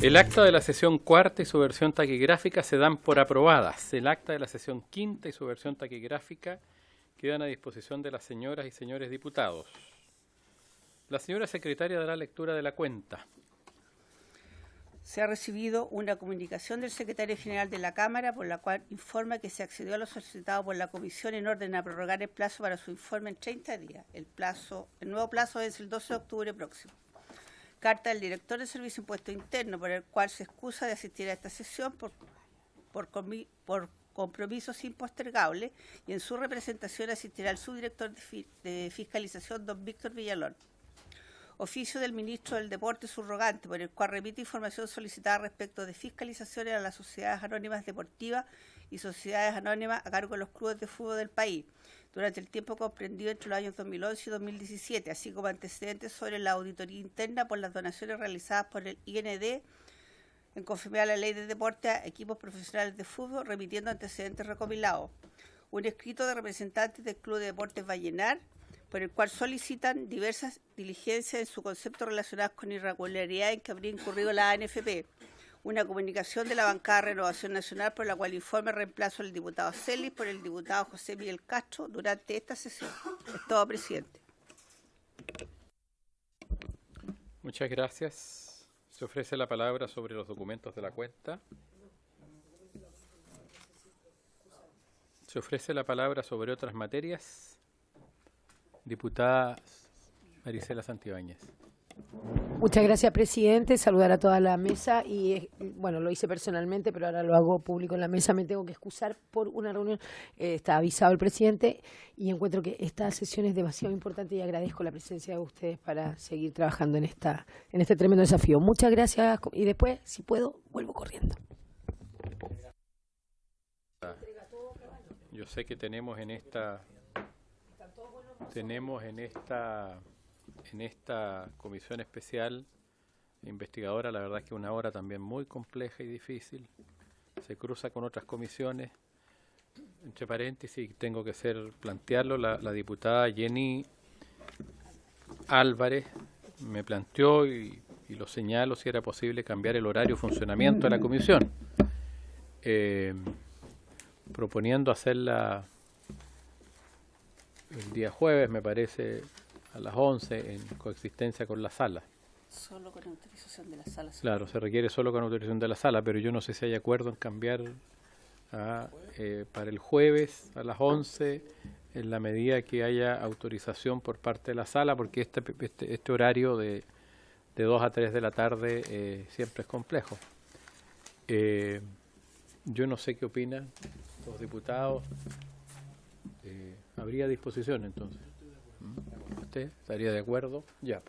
El acta de la sesión cuarta y su versión taquigráfica se dan por aprobadas. El acta de la sesión quinta y su versión taquigráfica quedan a disposición de las señoras y señores diputados. La señora secretaria dará lectura de la cuenta. Se ha recibido una comunicación del secretario general de la Cámara por la cual informa que se accedió a lo solicitado por la Comisión en orden a prorrogar el plazo para su informe en 30 días. El nuevo plazo es el 12 de octubre próximo. Carta del director del Servicio de Impuesto Interno por el cual se excusa de asistir a esta sesión por compromisos impostergables y en su representación asistirá el subdirector de Fiscalización, don Víctor Villalón. Oficio del ministro del Deporte subrogante, por el cual remite información solicitada respecto de fiscalizaciones a las sociedades anónimas deportivas y sociedades anónimas a cargo de los clubes de fútbol del país, durante el tiempo comprendido entre los años 2011 y 2017, así como antecedentes sobre la auditoría interna por las donaciones realizadas por el IND en conformidad a la Ley de Deporte a equipos profesionales de fútbol, remitiendo antecedentes recopilados. Un escrito de representantes del Club de Deportes Vallenar, por el cual solicitan diversas diligencias en su concepto relacionadas con irregularidades en que habría incurrido la ANFP. Una comunicación de la bancada de Renovación Nacional por la cual informa el reemplazo del diputado Celis por el diputado José Miguel Castro durante esta sesión. Es todo, presidente. Muchas gracias. Se ofrece la palabra sobre los documentos de la cuenta. Se ofrece la palabra sobre otras materias. Diputada Marisela Santibáñez. Muchas gracias, presidente. Saludar a toda la mesa y, bueno, lo hice personalmente, pero ahora lo hago público en la mesa. Me tengo que excusar por una reunión. Está avisado el presidente y encuentro que esta sesión es demasiado importante y agradezco la presencia de ustedes para seguir trabajando en este tremendo desafío. Muchas gracias y después, si puedo, vuelvo corriendo. Yo sé que tenemos en esta comisión especial investigadora, la verdad es que una hora también muy compleja y difícil, se cruza con otras comisiones. Entre paréntesis, tengo que plantearlo, la diputada Jenny Álvarez me planteó y lo señalo si era posible cambiar el horario de funcionamiento de la comisión, proponiendo hacerla el día jueves, me parece, a las 11 en coexistencia con la sala. Solo con autorización de la sala. Claro, se requiere solo con autorización de la sala, pero yo no sé si hay acuerdo en cambiar para el jueves a las 11 en la medida que haya autorización por parte de la sala, porque este horario de 2 a 3 de la tarde siempre es complejo. Yo no sé qué opinan los diputados. ¿Habría disposición entonces? ¿Usted estaría de acuerdo? Ya.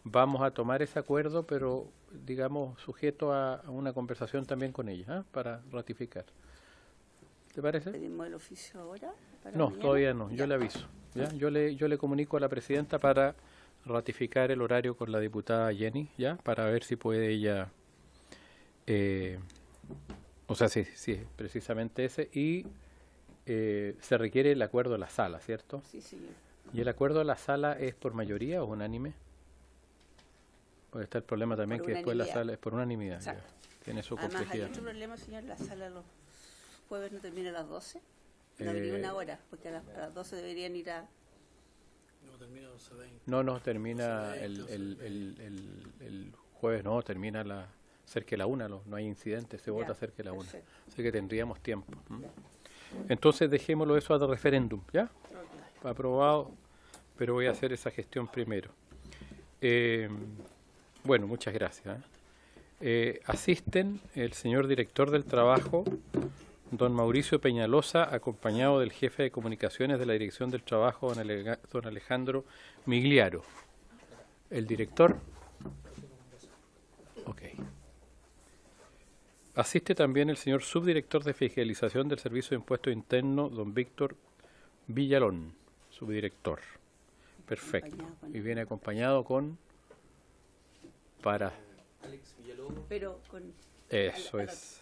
Vamos a tomar ese acuerdo, pero digamos sujeto a una conversación también con ella, para ratificar. ¿Te parece? ¿Pedimos el oficio ahora? No, mañana? todavía no. Yo le aviso. ¿Ya? Yo le comunico a la presidenta para ratificar el horario con la diputada Jenny, ya, para ver si puede ella, o sea, sí, precisamente ese, y se requiere el acuerdo de la sala, ¿cierto? Sí, señor. ¿Y el acuerdo de la sala es por mayoría o unánime? Porque está el problema también que después la sala es por unanimidad. Exacto. Tiene su Además, complejidad. hay otro problema, señor, la sala los jueves no termina a las 12. No habría una hora, porque a las 12 deberían ir a... No, termina a 12:20. No, termina el jueves, no, termina cerca de la 1, no hay incidentes, se vota cerca de la 1. Así que tendríamos tiempo. Entonces dejémoslo eso al referéndum, ¿ya? Aprobado, pero voy a hacer esa gestión primero. Bueno, muchas gracias. Asisten el señor director del trabajo, don Mauricio Peñalosa, acompañado del jefe de comunicaciones de la Dirección del Trabajo, don Alejandro Migliaro. El director. Ok. Asiste también el señor subdirector de fiscalización del Servicio de Impuesto Interno, don Víctor Villalón, subdirector. Perfecto. Y viene acompañado con... Alex Villalobos. Pero con... Eso es.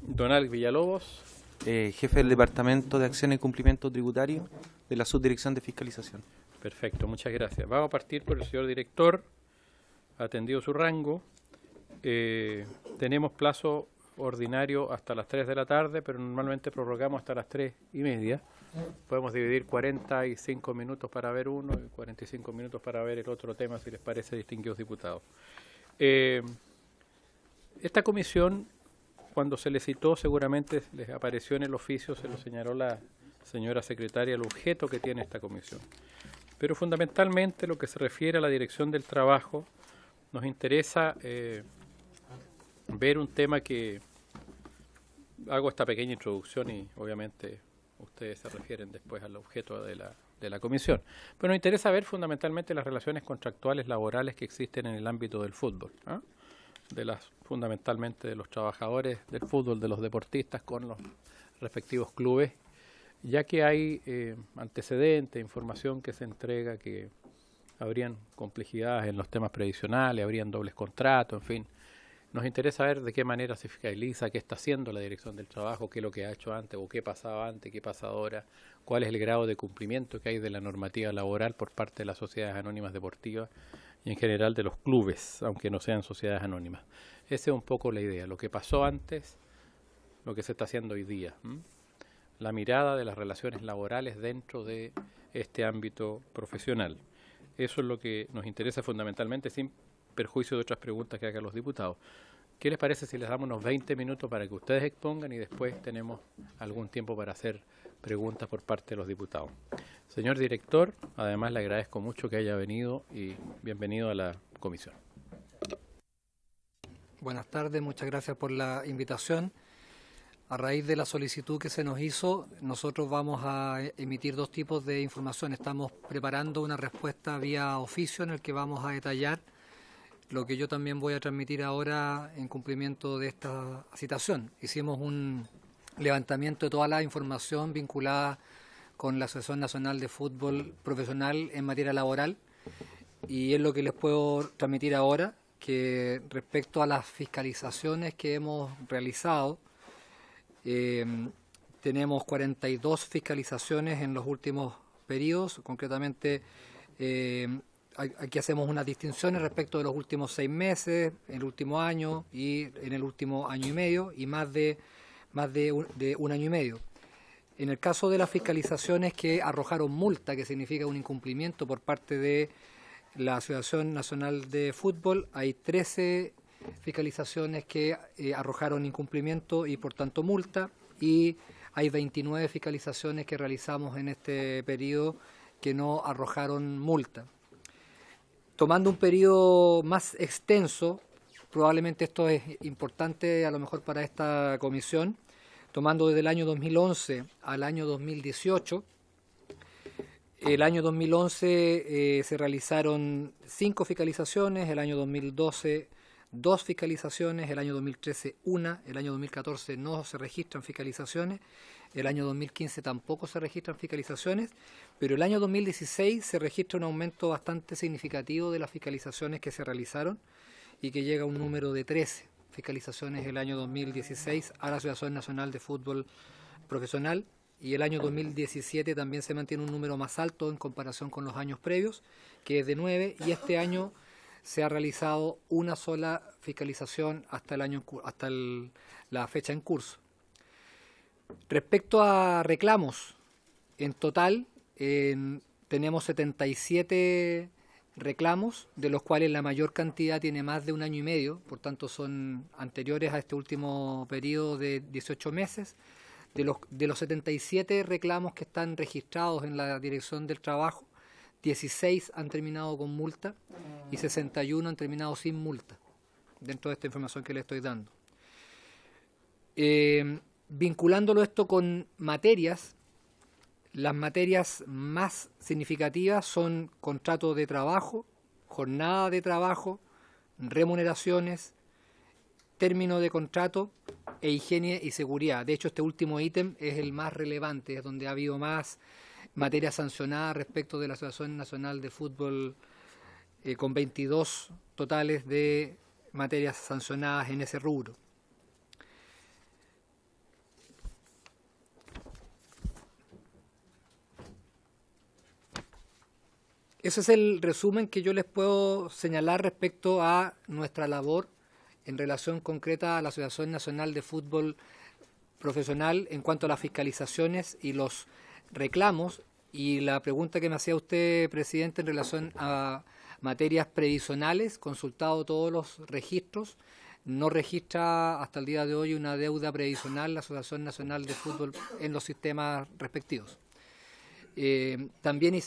Don Alex Villalobos. Jefe del Departamento de Acción y Cumplimiento Tributario de la Subdirección de Fiscalización. Perfecto, muchas gracias. Vamos a partir por el señor director. atendido su rango. Tenemos plazo ordinario hasta las 3 de la tarde, pero normalmente prorrogamos hasta las 3:30. Podemos dividir 45 minutos para ver uno y 45 minutos para ver el otro tema, si les parece, distinguidos diputados. Esta comisión, cuando se le citó, seguramente les apareció en el oficio, se lo señaló la señora secretaria, el objeto que tiene esta comisión. Pero fundamentalmente lo que se refiere a la dirección del trabajo, nos interesa ver un tema que hago esta pequeña introducción y obviamente ustedes se refieren después al objeto de la comisión. Pero nos interesa ver fundamentalmente las relaciones contractuales laborales que existen en el ámbito del fútbol, ¿ah? Fundamentalmente de los trabajadores del fútbol, de los deportistas con los respectivos clubes, ya que hay antecedentes, información que se entrega que habrían complejidades en los temas previsionales, habrían dobles contratos, en fin. Nos interesa ver de qué manera se fiscaliza, qué está haciendo la Dirección del Trabajo, qué es lo que ha hecho antes o qué pasaba antes, qué pasa ahora, cuál es el grado de cumplimiento que hay de la normativa laboral por parte de las sociedades anónimas deportivas y en general de los clubes, aunque no sean sociedades anónimas. Esa es un poco la idea, lo que pasó antes, lo que se está haciendo hoy día. La mirada de las relaciones laborales dentro de este ámbito profesional. Eso es lo que nos interesa fundamentalmente, sin perjuicio de otras preguntas que hagan los diputados. ¿Qué les parece si les damos unos 20 minutos para que ustedes expongan y después tenemos algún tiempo para hacer preguntas por parte de los diputados? Señor director, además le agradezco mucho que haya venido y bienvenido a la comisión. Buenas tardes, muchas gracias por la invitación. A raíz de la solicitud que se nos hizo, nosotros vamos a emitir dos tipos de información. Estamos preparando una respuesta vía oficio en el que vamos a detallar lo que yo también voy a transmitir ahora en cumplimiento de esta citación. Hicimos un levantamiento de toda la información vinculada con la Asociación Nacional de Fútbol Profesional en materia laboral y es lo que les puedo transmitir ahora, que respecto a las fiscalizaciones que hemos realizado, tenemos 42 fiscalizaciones en los últimos periodos, concretamente aquí hacemos unas distinciones respecto de los últimos 6 meses, el último año y en el último año y medio y más de un año y medio. En el caso de las fiscalizaciones que arrojaron multa, que significa un incumplimiento por parte de la Asociación Nacional de Fútbol, hay 13 fiscalizaciones que arrojaron incumplimiento y por tanto multa, y hay 29 fiscalizaciones que realizamos en este periodo que no arrojaron multa. Tomando un periodo más extenso, probablemente esto es importante a lo mejor para esta comisión, tomando desde el año 2011 al año 2018, el año 2011 se realizaron 5 fiscalizaciones, el año 2012 2 fiscalizaciones, el año 2013 1, el año 2014 no se registran fiscalizaciones, el año 2015 tampoco se registran fiscalizaciones, pero el año 2016 se registra un aumento bastante significativo de las fiscalizaciones que se realizaron y que llega a un número de 13 fiscalizaciones el año 2016 a la Asociación Nacional de Fútbol Profesional, y el año 2017 también se mantiene un número más alto en comparación con los años previos, que es de 9, y este año se ha realizado una sola fiscalización hasta la fecha en curso. Respecto a reclamos, en total tenemos 77 reclamos, de los cuales la mayor cantidad tiene más de un año y medio, por tanto son anteriores a este último periodo de 18 meses. De los 77 reclamos que están registrados en la Dirección del Trabajo, 16 han terminado con multa y 61 han terminado sin multa, dentro de esta información que le estoy dando. Vinculándolo esto con materias, las materias más significativas son contrato de trabajo, jornada de trabajo, remuneraciones, término de contrato e higiene y seguridad. De hecho, este último ítem es el más relevante, es donde ha habido más materias sancionadas respecto de la Asociación Nacional de Fútbol, con 22 totales de materias sancionadas en ese rubro. Ese es el resumen que yo les puedo señalar respecto a nuestra labor en relación concreta a la Asociación Nacional de Fútbol Profesional en cuanto a las fiscalizaciones y los reclamos. Y la pregunta que me hacía usted, presidente, en relación a materias previsionales, consultado todos los registros, no registra hasta el día de hoy una deuda previsional la Asociación Nacional de Fútbol en los sistemas respectivos. También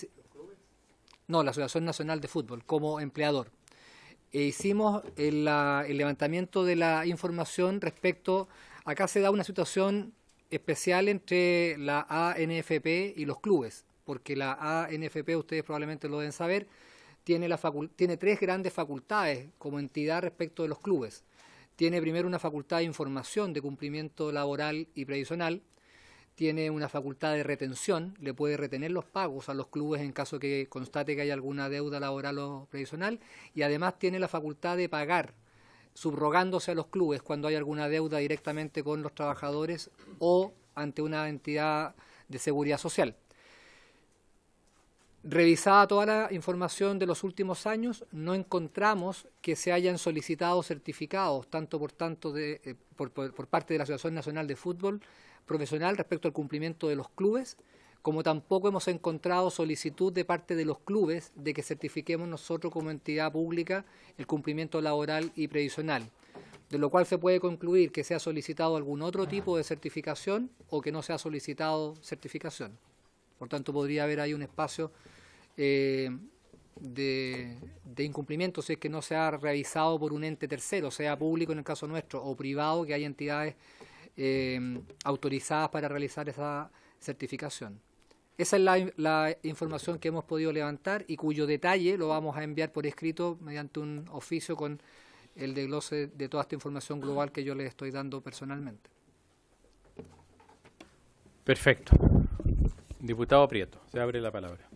la Asociación Nacional de Fútbol como empleador. Hicimos el levantamiento de la información respecto, acá se da una situación especial entre la ANFP y los clubes, porque la ANFP, ustedes probablemente lo deben saber, tiene 3 grandes facultades como entidad respecto de los clubes. Tiene primero una facultad de información de cumplimiento laboral y previsional, tiene una facultad de retención, le puede retener los pagos a los clubes en caso que constate que hay alguna deuda laboral o previsional, y además tiene la facultad de pagar, subrogándose a los clubes cuando hay alguna deuda directamente con los trabajadores o ante una entidad de seguridad social. Revisada toda la información de los últimos años, no encontramos que se hayan solicitado certificados, tanto por parte de la Asociación Nacional de Fútbol Profesional respecto al cumplimiento de los clubes, como tampoco hemos encontrado solicitud de parte de los clubes de que certifiquemos nosotros como entidad pública el cumplimiento laboral y previsional, de lo cual se puede concluir que se ha solicitado algún otro tipo de certificación o que no se ha solicitado certificación. Por tanto, podría haber ahí un espacio de incumplimiento si es que no se ha revisado por un ente tercero, sea público en el caso nuestro o privado, que hay entidades autorizadas para realizar esa certificación. Esa es la información que hemos podido levantar y cuyo detalle lo vamos a enviar por escrito mediante un oficio con el desglose de toda esta información global que yo les estoy dando personalmente. Perfecto. Diputado Prieto, se abre la palabra.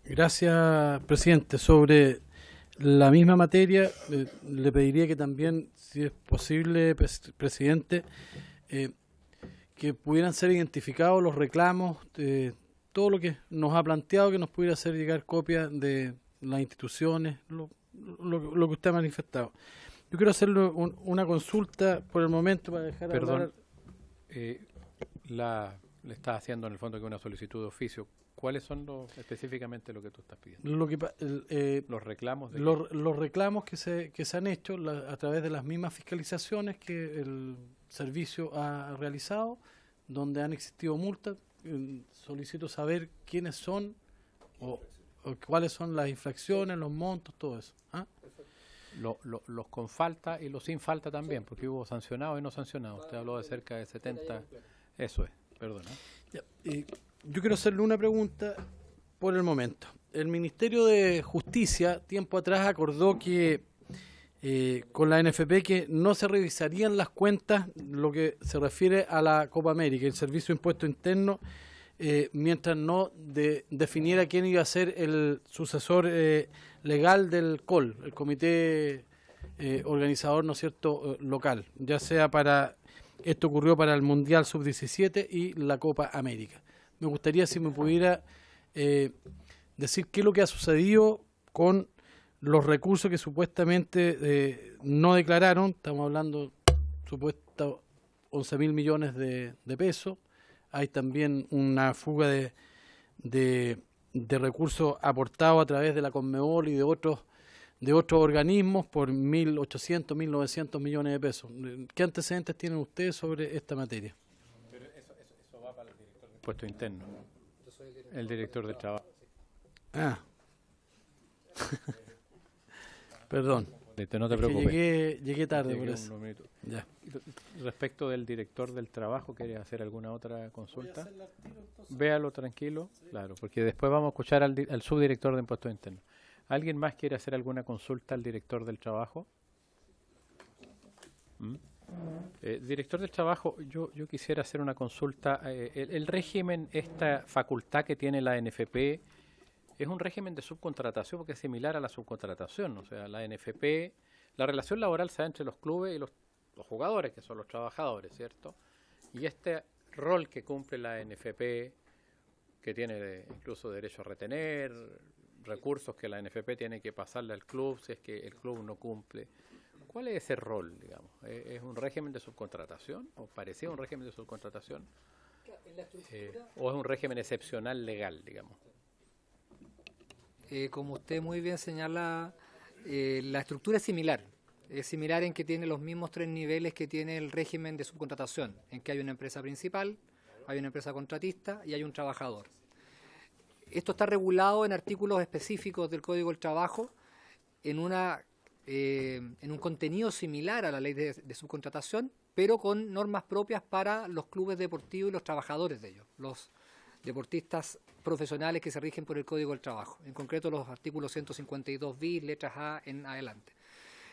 Gracias, presidente. Sobre la misma materia, le pediría que también, si es posible, presidente, que pudieran ser identificados los reclamos, todo lo que nos ha planteado, que nos pudiera hacer llegar copias de las instituciones, lo que usted ha manifestado. Yo quiero hacerle una consulta por el momento para dejar Perdón, hablar. le estás haciendo en el fondo que una solicitud de oficio. ¿Cuáles son específicamente lo que tú estás pidiendo? Los reclamos. Los reclamos que se han hecho a través de las mismas fiscalizaciones que el servicio ha realizado, donde han existido multas. Solicito saber quiénes son o cuáles son las infracciones, los montos, todo eso. ¿Ah? Los con falta y los sin falta también, porque hubo sancionados y no sancionados. Usted habló de cerca de 70. Eso es, perdona. Yo quiero hacerle una pregunta por el momento. El Ministerio de Justicia, tiempo atrás, acordó que con la NFP que no se revisarían las cuentas, lo que se refiere a la Copa América, el Servicio de Impuesto Interno, mientras no definiera quién iba a ser el sucesor legal del COL, el Comité Organizador, ¿no es cierto?, local, ya sea esto ocurrió para el Mundial Sub-17 y la Copa América. Me gustaría si me pudiera decir qué es lo que ha sucedido con los recursos que supuestamente no declararon. Estamos hablando supuesto 11.000 millones de pesos. Hay también una fuga de recursos aportados a través de la Conmebol y de otros organismos por 1.800, 1.900 millones de pesos. ¿Qué antecedentes tienen ustedes sobre esta materia? Pero eso va para el director del impuesto interno, el director del trabajo. Ah. Perdón. No te preocupes. Llegué tarde por eso. Ya. Respecto del director del trabajo, ¿quiere hacer alguna otra consulta? Véalo tranquilo, claro, porque después vamos a escuchar al subdirector de impuestos internos. ¿Alguien más quiere hacer alguna consulta al director del trabajo? Director del trabajo, yo quisiera hacer una consulta. El régimen, esta facultad que tiene la NFP, es un régimen de subcontratación porque es similar a la subcontratación. O sea, la NFP, la relación laboral se da entre los clubes y los jugadores, que son los trabajadores, ¿cierto? Y este rol que cumple la NFP, que tiene incluso derecho a retener, recursos que la NFP tiene que pasarle al club si es que el club no cumple. ¿Cuál es ese rol, digamos? ¿Es un régimen de subcontratación o parecía un régimen de subcontratación? ¿O es un régimen excepcional legal, digamos? Como usted muy bien señala, la estructura es similar. Es similar en que tiene los mismos 3 niveles que tiene el régimen de subcontratación, en que hay una empresa principal, hay una empresa contratista y hay un trabajador. Esto está regulado en artículos específicos del Código del Trabajo en un contenido similar a la ley de subcontratación, pero con normas propias para los clubes deportivos y los trabajadores de ellos, los deportistas profesionales que se rigen por el Código del Trabajo, en concreto los artículos 152 bis, letras A en adelante.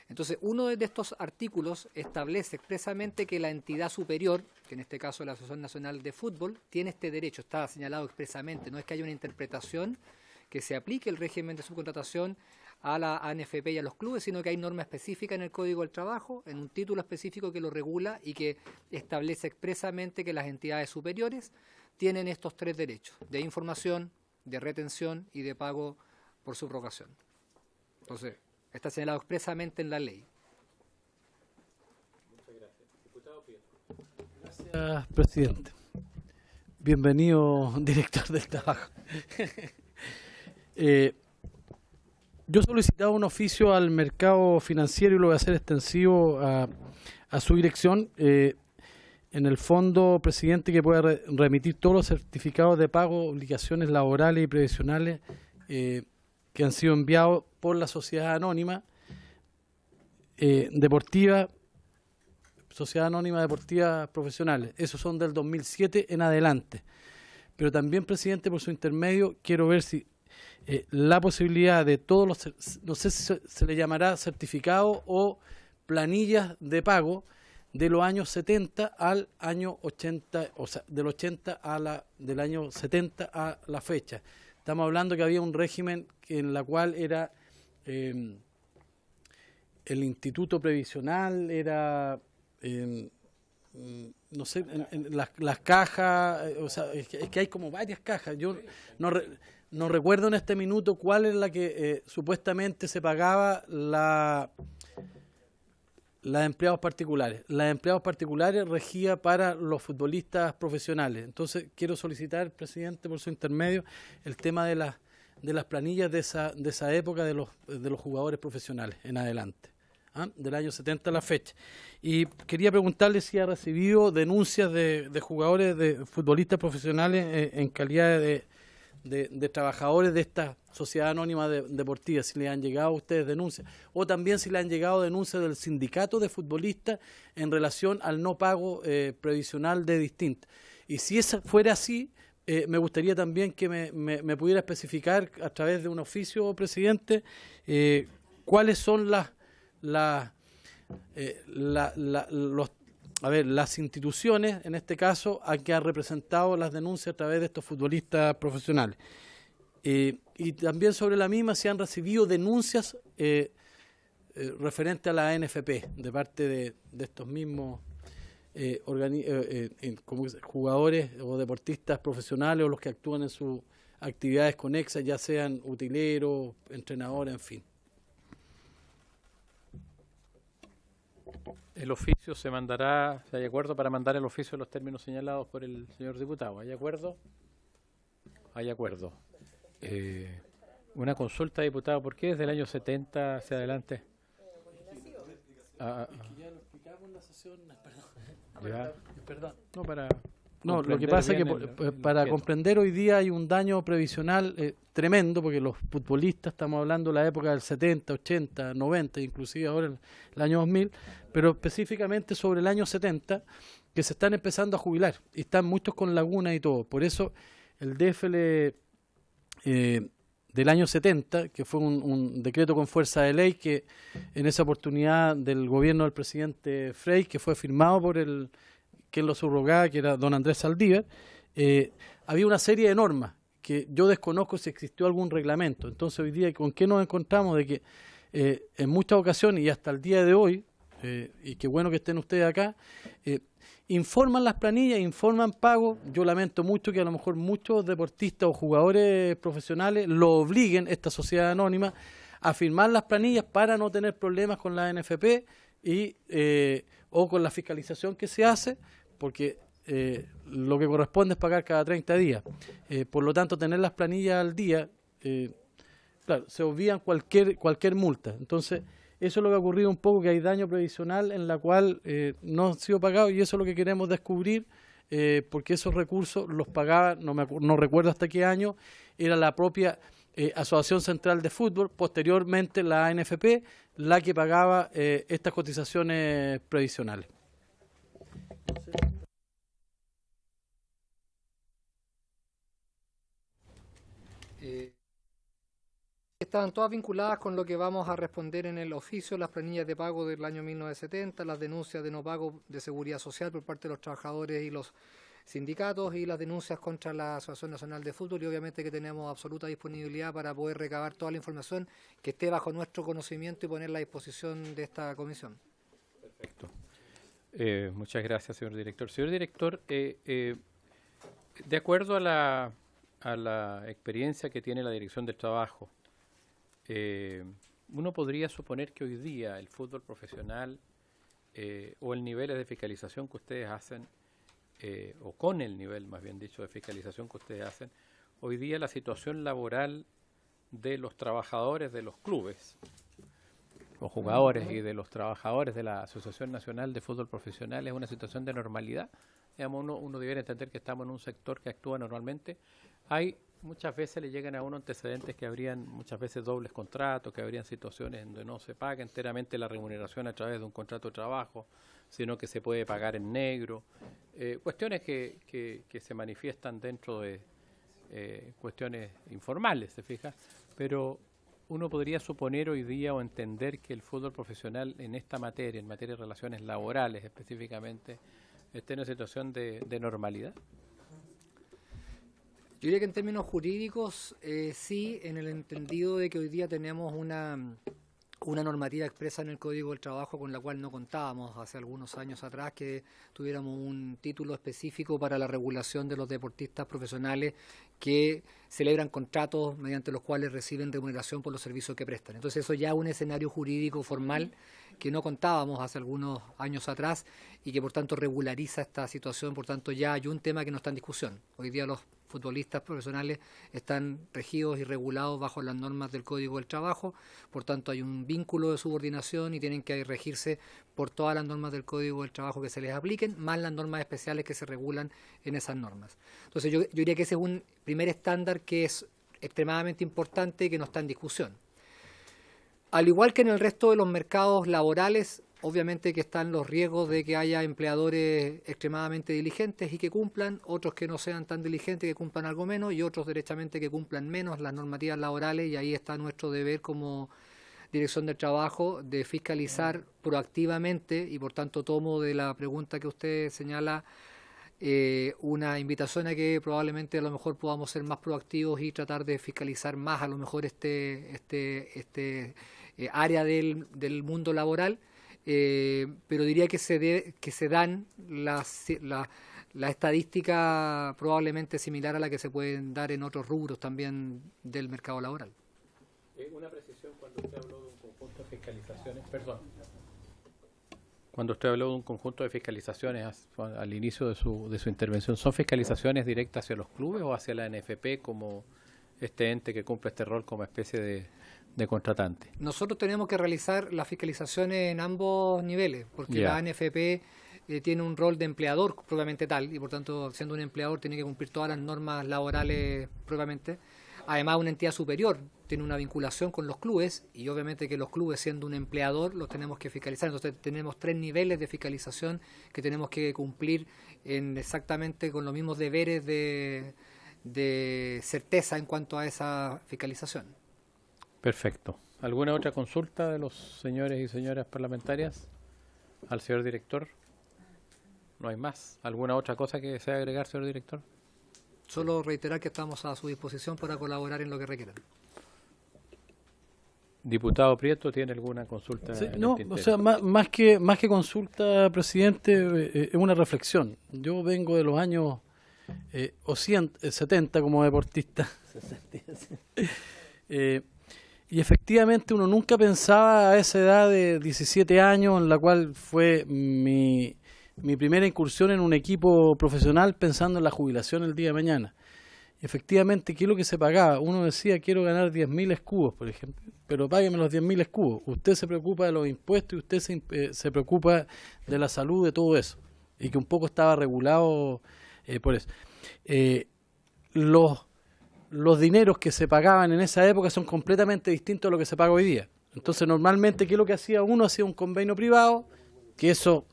Entonces, uno de estos artículos establece expresamente que la entidad superior, que en este caso es la Asociación Nacional de Fútbol, tiene este derecho, está señalado expresamente, no es que haya una interpretación que se aplique el régimen de subcontratación a la ANFP y a los clubes, sino que hay norma específica en el Código del Trabajo, en un título específico que lo regula y que establece expresamente que las entidades superiores tienen estos 3 derechos, de información, de retención y de pago por subrogación. Entonces, está señalado expresamente en la ley. Muchas gracias. Diputado Prieto. Gracias, presidente. Bienvenido, director del trabajo. Yo he solicitado un oficio al mercado financiero y lo voy a hacer extensivo a su dirección. En el fondo, presidente, que pueda remitir todos los certificados de pago, obligaciones laborales y previsionales que han sido enviados por la Sociedad Anónima Deportiva, Sociedad Anónima Deportiva Profesionales. Esos son del 2007 en adelante. Pero también, presidente, por su intermedio, quiero ver si la posibilidad de todos los, no sé si se le llamará certificado o planillas de pago de los años 70 al año 80, o sea, del 80 del año 70 a la fecha. Estamos hablando que había un régimen en la cual era el Instituto Previsional, era, no sé, en las cajas, o sea, es que hay como varias cajas. Yo no recuerdo en este minuto cuál es la que supuestamente se pagaba las empleados particulares. Las empleados particulares regía para los futbolistas profesionales. Entonces, quiero solicitar, presidente, por su intermedio, el tema de las planillas de esa época de los jugadores profesionales en adelante, del año 70 a la fecha. Y quería preguntarle si ha recibido denuncias de jugadores, de futbolistas profesionales en calidad de trabajadores de esta Sociedad Anónima Deportiva, si le han llegado a ustedes denuncias, o también si le han llegado denuncias del sindicato de futbolistas en relación al no pago previsional de distintas. Y si esa fuera así, me gustaría también que me pudiera especificar a través de un oficio, presidente, cuáles son las instituciones, en este caso, a que han representado las denuncias a través de estos futbolistas profesionales. Y también sobre la misma, si han recibido denuncias referente a la ANFP de parte de estos mismos como jugadores o deportistas profesionales o los que actúan en sus actividades conexas, ya sean utileros, entrenadores, en fin. El oficio se mandará, si hay acuerdo para mandar el oficio en los términos señalados por el señor diputado. ¿Hay acuerdo? Hay acuerdo. Una consulta, diputado, ¿por qué desde el año 70 hacia adelante? Ya lo explicamos en la sesión, perdón. No, lo que pasa es que para comprender hoy día hay un daño previsional tremendo, porque los futbolistas, estamos hablando de la época del 70, 80, 90, inclusive ahora el año 2000, pero específicamente sobre el año 70, que se están empezando a jubilar, y están muchos con lagunas y todo. Por eso el DFL del año 70, que fue un decreto con fuerza de ley, que en esa oportunidad del gobierno del presidente Frey, que fue firmado por quien lo subrogaba, que era don Andrés Saldívar, había una serie de normas que yo desconozco si existió algún reglamento. Entonces hoy día, ¿con qué nos encontramos? De que en muchas ocasiones y hasta el día de hoy, y qué bueno que estén ustedes acá, informan las planillas, informan pagos. Yo lamento mucho que a lo mejor muchos deportistas o jugadores profesionales lo obliguen, esta sociedad anónima, a firmar las planillas para no tener problemas con la NFP o con la fiscalización que se hace, porque lo que corresponde es pagar cada 30 días. Por lo tanto, tener las planillas al día, claro, se obvian cualquier multa. Entonces, eso es lo que ha ocurrido un poco, que hay daño previsional en la cual no han sido pagados, y eso es lo que queremos descubrir, porque esos recursos los pagaba, no recuerdo hasta qué año, era la propia Asociación Central de Fútbol, posteriormente la ANFP, la que pagaba estas cotizaciones previsionales. Estaban todas vinculadas con lo que vamos a responder en el oficio, las planillas de pago del año 1970, las denuncias de no pago de seguridad social por parte de los trabajadores y los sindicatos, y las denuncias contra la Asociación Nacional de Fútbol, y obviamente que tenemos absoluta disponibilidad para poder recabar toda la información que esté bajo nuestro conocimiento y ponerla a disposición de esta comisión. Perfecto. Muchas gracias, señor director. Señor director, de acuerdo a la experiencia que tiene la Dirección del Trabajo, uno podría suponer que hoy día el fútbol profesional o el nivel de fiscalización que ustedes hacen, o con el nivel, más bien dicho, de fiscalización que ustedes hacen, hoy día la situación laboral de los trabajadores de los clubes, los jugadores y de los trabajadores de la Asociación Nacional de Fútbol Profesional es una situación de normalidad. Digamos, uno debiera entender que estamos en un sector que actúa normalmente. Muchas veces le llegan a uno antecedentes que habrían muchas veces dobles contratos, que habrían situaciones donde no se paga enteramente la remuneración a través de un contrato de trabajo, sino que se puede pagar en negro. Cuestiones que se manifiestan dentro de cuestiones informales, ¿se fija? Pero uno podría suponer hoy día o entender que el fútbol profesional en esta materia, en materia de relaciones laborales específicamente, esté en una situación de normalidad. Yo diría que en términos jurídicos sí, en el entendido de que hoy día tenemos una normativa expresa en el Código del Trabajo con la cual no contábamos hace algunos años atrás, que tuviéramos un título específico para la regulación de los deportistas profesionales que celebran contratos mediante los cuales reciben remuneración por los servicios que prestan. Entonces eso ya es un escenario jurídico formal que no contábamos hace algunos años atrás y que por tanto regulariza esta situación. Por tanto ya hay un tema que no está en discusión. Hoy día los futbolistas profesionales están regidos y regulados bajo las normas del Código del Trabajo, por tanto hay un vínculo de subordinación y tienen que regirse por todas las normas del Código del Trabajo que se les apliquen, más las normas especiales que se regulan en esas normas. Entonces yo diría que ese es un primer estándar que es extremadamente importante y que no está en discusión. Al igual que en el resto de los mercados laborales, obviamente que están los riesgos de que haya empleadores extremadamente diligentes y que cumplan, otros que no sean tan diligentes, que cumplan algo menos, y otros derechamente que cumplan menos las normativas laborales, y ahí está nuestro deber como Dirección del Trabajo de fiscalizar proactivamente, y por tanto tomo de la pregunta que usted señala una invitación a que probablemente a lo mejor podamos ser más proactivos y tratar de fiscalizar más a lo mejor este área del mundo laboral. Pero diría que se dan la estadística probablemente similar a la que se pueden dar en otros rubros también del mercado laboral. Una precisión cuando usted habló de un conjunto de fiscalizaciones, perdón. Cuando usted habló de un conjunto de fiscalizaciones al inicio de su intervención, ¿son fiscalizaciones directas hacia los clubes o hacia la NFP como este ente que cumple este rol como especie de contratante? Nosotros tenemos que realizar las fiscalizaciones en ambos niveles, porque la ANFP tiene un rol de empleador propiamente tal, y por tanto, siendo un empleador, tiene que cumplir todas las normas laborales propiamente. Además, una entidad superior tiene una vinculación con los clubes, y obviamente que los clubes, siendo un empleador, los tenemos que fiscalizar. Entonces tenemos 3 niveles de fiscalización que tenemos que cumplir exactamente con los mismos deberes de certeza en cuanto a esa fiscalización. Perfecto. ¿Alguna otra consulta de los señores y señoras parlamentarias al señor director? No hay más. ¿Alguna otra cosa que desea agregar, señor director? Solo reiterar que estamos a su disposición para colaborar en lo que requieran. Diputado Prieto, ¿tiene alguna consulta? Sí, en el no, o tintero? sea, más que consulta, presidente, es una reflexión. Yo vengo de los años 70 como deportista. Y efectivamente uno nunca pensaba a esa edad de 17 años, en la cual fue mi primera incursión en un equipo profesional, pensando en la jubilación el día de mañana. Efectivamente, ¿qué es lo que se pagaba? Uno decía, quiero ganar 10.000 escudos, por ejemplo, pero págueme los 10.000 escudos. Usted se preocupa de los impuestos y usted se preocupa de la salud, de todo eso. Y que un poco estaba regulado por eso. Los dineros que se pagaban en esa época son completamente distintos a lo que se paga hoy día. Entonces, normalmente, ¿qué es lo que hacía uno? Hacía un convenio privado, que eso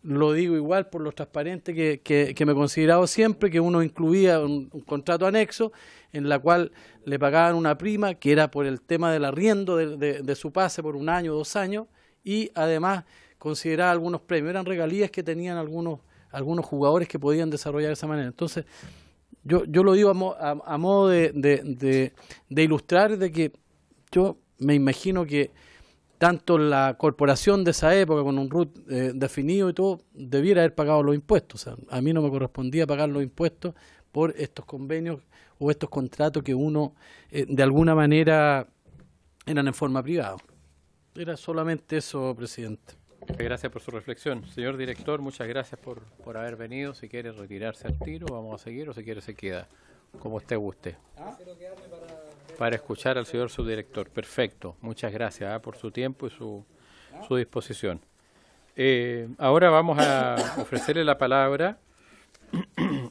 lo digo igual por lo transparente que me he considerado siempre, que uno incluía un contrato anexo en la cual le pagaban una prima que era por el tema del arriendo de su pase por 1 año o 2 años, y además consideraba algunos premios, eran regalías que tenían algunos jugadores que podían desarrollar de esa manera. Entonces, yo lo digo a modo de ilustrar de que yo me imagino que tanto la corporación de esa época, con un RUT definido y todo, debiera haber pagado los impuestos. O sea, a mí no me correspondía pagar los impuestos por estos convenios o estos contratos que uno, de alguna manera, eran en forma privada. Era solamente eso, presidente. Gracias por su reflexión. Señor director, muchas gracias por haber venido. Si quiere retirarse al tiro, vamos a seguir, o si quiere se queda, como usted guste. Para escuchar al señor subdirector. Perfecto. Muchas gracias por su tiempo y su disposición. Ahora vamos a ofrecerle la palabra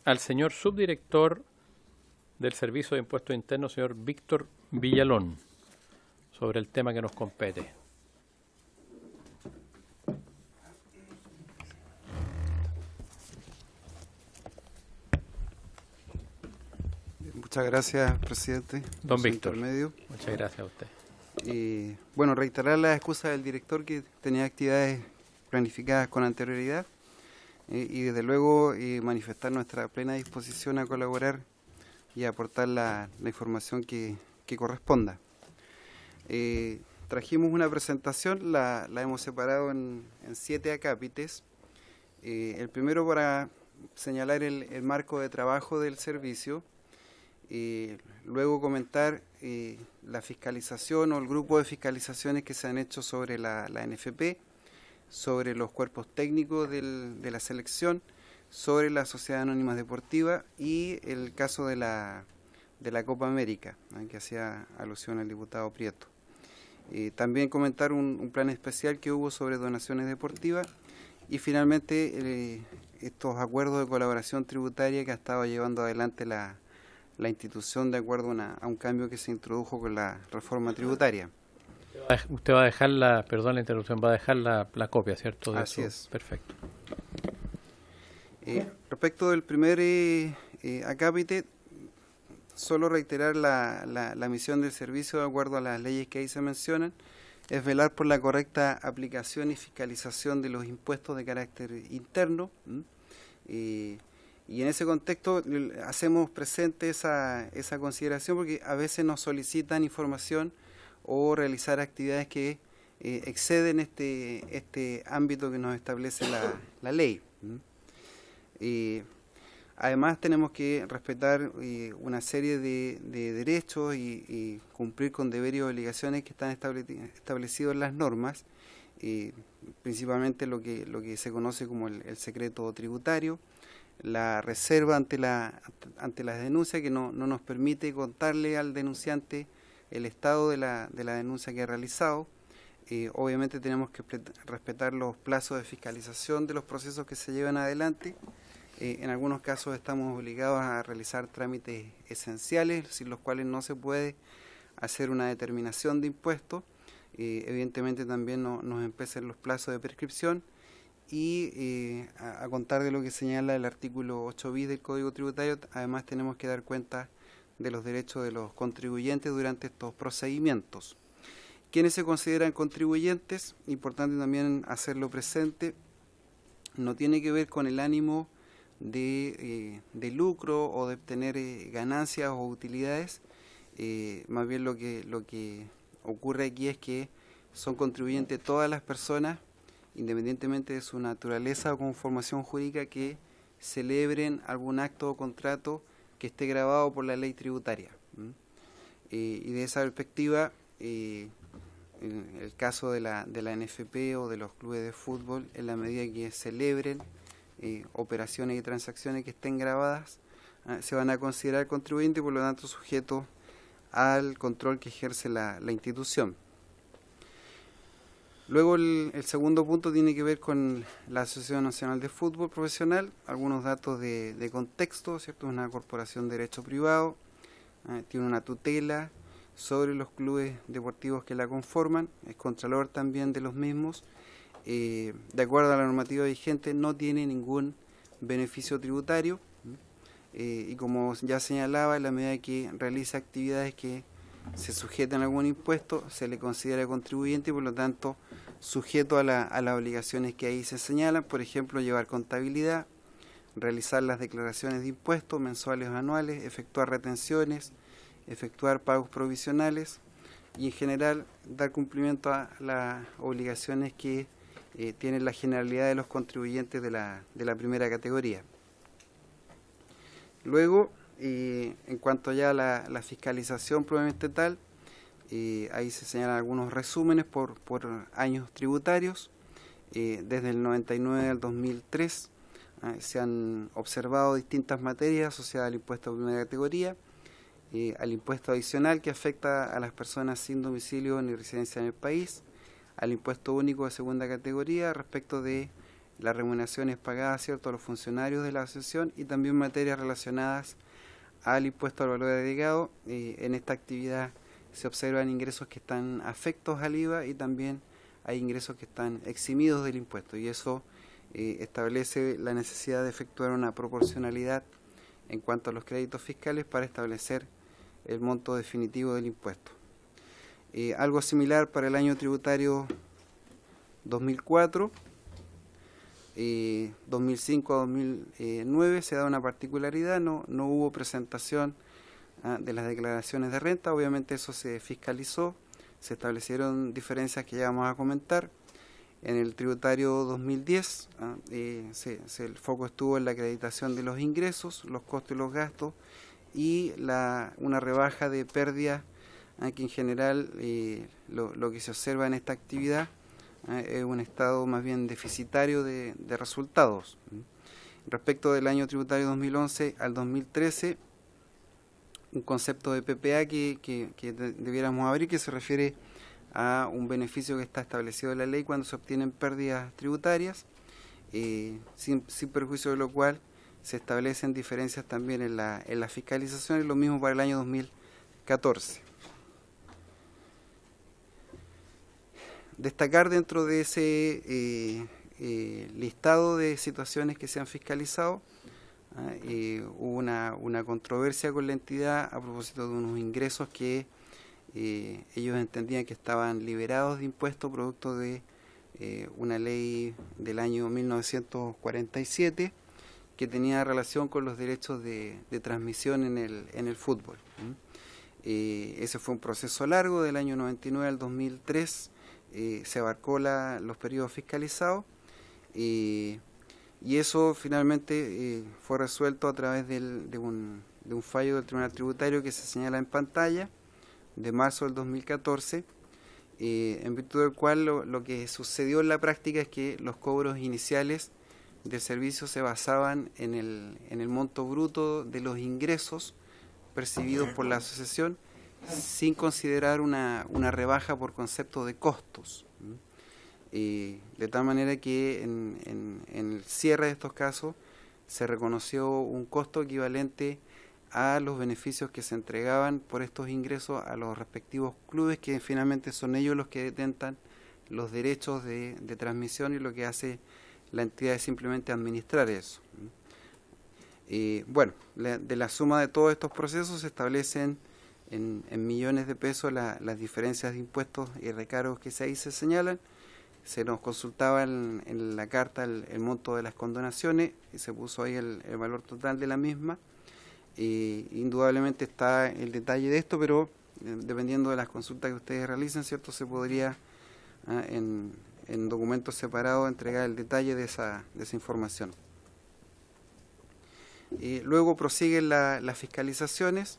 al señor subdirector del Servicio de Impuestos Internos, señor Víctor Villalón, sobre el tema que nos compete. Muchas gracias, presidente. Don Víctor. Intermedio. Muchas gracias a usted. Bueno, reiterar la excusa del director, que tenía actividades planificadas con anterioridad, y desde luego manifestar nuestra plena disposición a colaborar y a aportar la información que corresponda. Trajimos una presentación, la hemos separado en 7 acápites. El primero para señalar el marco de trabajo del servicio. Luego comentar la fiscalización o el grupo de fiscalizaciones que se han hecho sobre la NFP, sobre los cuerpos técnicos de la selección, sobre la Sociedad Anónima Deportiva y el caso de la Copa América, que hacía alusión al diputado Prieto. También comentar un plan especial que hubo sobre donaciones deportivas y finalmente estos acuerdos de colaboración tributaria que ha estado llevando adelante la institución de acuerdo a un cambio que se introdujo con la reforma tributaria. Usted va a dejar perdón la interrupción, va a dejar la copia, ¿cierto? Así es. Perfecto. Respecto del primer acápite, solo reiterar la misión del servicio de acuerdo a las leyes que ahí se mencionan, es velar por la correcta aplicación y fiscalización de los impuestos de carácter interno. Y en ese contexto hacemos presente esa consideración porque a veces nos solicitan información o realizar actividades que exceden este ámbito que nos establece la ley. Además tenemos que respetar una serie de derechos y cumplir con deberes y obligaciones que están establecidos en las normas, principalmente lo que se conoce como el secreto tributario, la reserva ante las denuncias que no nos permite contarle al denunciante el estado de la denuncia que ha realizado. Obviamente tenemos que respetar los plazos de fiscalización de los procesos que se llevan adelante. En algunos casos estamos obligados a realizar trámites esenciales, sin los cuales no se puede hacer una determinación de impuestos. Evidentemente también nos empiezan los plazos de prescripción. Y a contar de lo que señala el artículo 8 bis del Código Tributario, además tenemos que dar cuenta de los derechos de los contribuyentes durante estos procedimientos. ¿Quiénes se consideran contribuyentes? Importante también hacerlo presente, no tiene que ver con el ánimo de lucro o de obtener ganancias o utilidades, más bien lo que ocurre aquí es que son contribuyentes todas las personas, independientemente de su naturaleza o conformación jurídica, que celebren algún acto o contrato que esté grabado por la ley tributaria. Y de esa perspectiva, en el caso de la NFP o de los clubes de fútbol, en la medida que celebren operaciones y transacciones que estén grabadas, se van a considerar contribuyentes y por lo tanto sujetos al control que ejerce la institución. Luego el segundo punto tiene que ver con la Asociación Nacional de Fútbol Profesional, algunos datos de contexto, ¿cierto? Es una corporación de derecho privado, tiene una tutela sobre los clubes deportivos que la conforman, es contralor también de los mismos, de acuerdo a la normativa vigente no tiene ningún beneficio tributario, y como ya señalaba, en la medida que realiza actividades que se sujetan a algún impuesto, se le considera contribuyente y por lo tanto sujeto a las obligaciones que ahí se señalan, por ejemplo, llevar contabilidad, realizar las declaraciones de impuestos mensuales o anuales, efectuar retenciones, efectuar pagos provisionales y en general dar cumplimiento a las obligaciones que tienen la generalidad de los contribuyentes de la primera categoría. Luego, en cuanto ya a la fiscalización probablemente tal, ahí se señalan algunos resúmenes por años tributarios. Desde el 99 al 2003 se han observado distintas materias asociadas al impuesto de primera categoría, al impuesto adicional que afecta a las personas sin domicilio ni residencia en el país, al impuesto único de segunda categoría respecto de las remuneraciones pagadas, ¿cierto?, a los funcionarios de la asociación y también materias relacionadas al impuesto al valor agregado. En esta actividad se observan ingresos que están afectos al IVA y también hay ingresos que están eximidos del impuesto y eso establece la necesidad de efectuar una proporcionalidad en cuanto a los créditos fiscales para establecer el monto definitivo del impuesto. Algo similar para el año tributario 2004, 2005 a 2009 se da una particularidad, no hubo presentación de las declaraciones de renta, obviamente eso se fiscalizó, se establecieron diferencias que ya vamos a comentar. En el tributario 2010 el foco estuvo en la acreditación de los ingresos, los costos y los gastos y una rebaja de pérdidas, que en general lo que se observa en esta actividad es un estado más bien deficitario de resultados. Respecto del año tributario 2011 al 2013, un concepto de PPA que debiéramos abrir, que se refiere a un beneficio que está establecido en la ley cuando se obtienen pérdidas tributarias, sin perjuicio de lo cual se establecen diferencias también en la fiscalización, y lo mismo para el año 2014. Destacar dentro de ese listado de situaciones que se han fiscalizado, hubo una controversia con la entidad a propósito de unos ingresos que ellos entendían que estaban liberados de impuestos producto de una ley del año 1947 que tenía relación con los derechos de transmisión en el fútbol. Ese fue un proceso largo, del año 99 al 2003, se abarcó los periodos fiscalizados y eso finalmente fue resuelto a través de un fallo del Tribunal Tributario que se señala en pantalla, de marzo del 2014, en virtud del cual lo que sucedió en la práctica es que los cobros iniciales del servicio se basaban en el monto bruto de los ingresos percibidos por la asociación, sin considerar una rebaja por concepto de costos. De tal manera que en el cierre de estos casos se reconoció un costo equivalente a los beneficios que se entregaban por estos ingresos a los respectivos clubes, que finalmente son ellos los que detentan los derechos de transmisión, y lo que hace la entidad es simplemente administrar eso. Bueno, de la suma de todos estos procesos se establecen en millones de pesos las diferencias de impuestos y recargos que ahí se señalan. Se nos consultaba en la carta el monto de las condonaciones y se puso ahí el valor total de la misma. Indudablemente está el detalle de esto, pero dependiendo de las consultas que ustedes realicen, ¿cierto? Se podría en documentos separados entregar el detalle de esa información. Luego prosiguen las fiscalizaciones.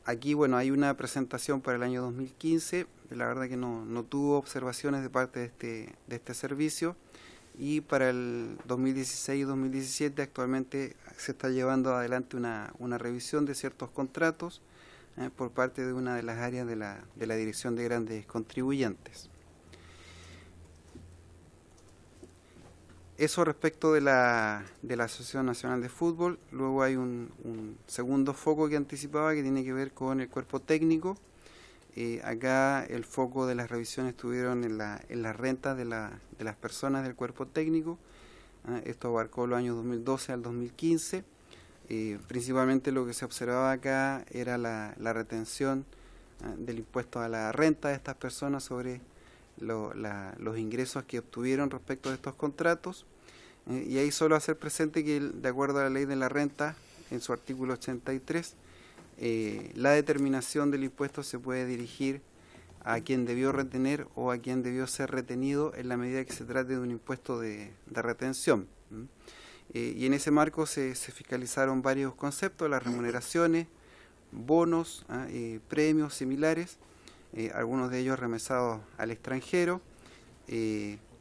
Aquí, bueno, hay una presentación para el año 2015, la verdad que no tuvo observaciones de parte de este servicio, y para el 2016 y 2017 actualmente se está llevando adelante una revisión de ciertos contratos por parte de una de las áreas de la Dirección de Grandes Contribuyentes. Eso respecto de la Asociación Nacional de Fútbol. Luego hay un segundo foco que anticipaba, que tiene que ver con el cuerpo técnico. Acá el foco de las revisiones estuvieron en las rentas de las personas del cuerpo técnico. Esto abarcó los años 2012 al 2015. Principalmente lo que se observaba acá era la retención del impuesto a la renta de estas personas sobre los ingresos que obtuvieron respecto de estos contratos. Y ahí solo hacer presente que, de acuerdo a la ley de la renta, en su artículo 83, la determinación del impuesto se puede dirigir a quien debió retener o a quien debió ser retenido en la medida que se trate de un impuesto de retención. Y en ese marco se fiscalizaron varios conceptos: las remuneraciones, bonos, premios similares, algunos de ellos remesados al extranjero.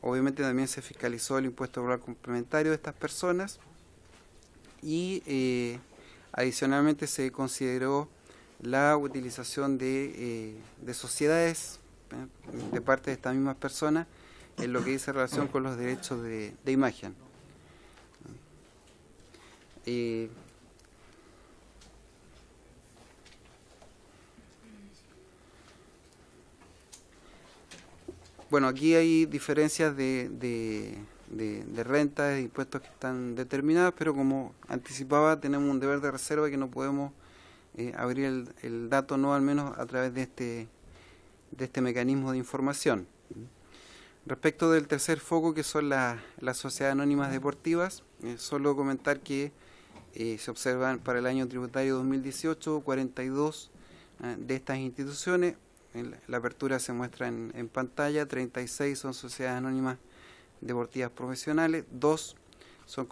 Obviamente también se fiscalizó el impuesto laboral complementario de estas personas, y adicionalmente se consideró la utilización de sociedades de parte de estas mismas personas en lo que dice relación con los derechos de imagen. Bueno, aquí hay diferencias de renta, de impuestos que están determinadas, pero como anticipaba, tenemos un deber de reserva que no podemos abrir el dato, no al menos a través de este mecanismo de información. Respecto del tercer foco, que son las sociedades anónimas deportivas, solo comentar que se observan para el año tributario 2018 42 de estas instituciones. La apertura se muestra en pantalla. 36 son sociedades anónimas deportivas profesionales, 2 son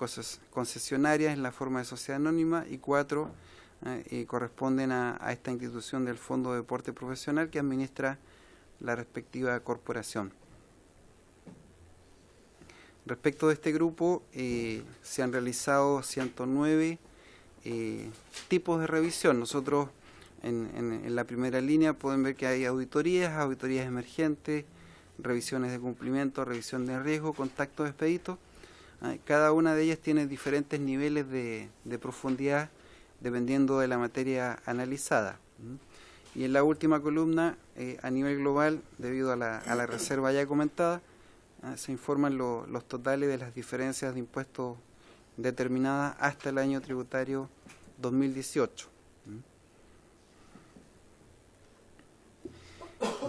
concesionarias en la forma de sociedad anónima, y 4 corresponden a esta institución del Fondo de Deporte Profesional que administra la respectiva corporación. Respecto de este grupo, se han realizado 109 tipos de revisión. Nosotros en la primera línea pueden ver que hay auditorías emergentes, revisiones de cumplimiento, revisión de riesgo, contactos expeditos. Cada una de ellas tiene diferentes niveles de profundidad dependiendo de la materia analizada. Y en la última columna, a nivel global, debido a la reserva ya comentada, se informan los totales de las diferencias de impuestos determinadas hasta el año tributario 2018.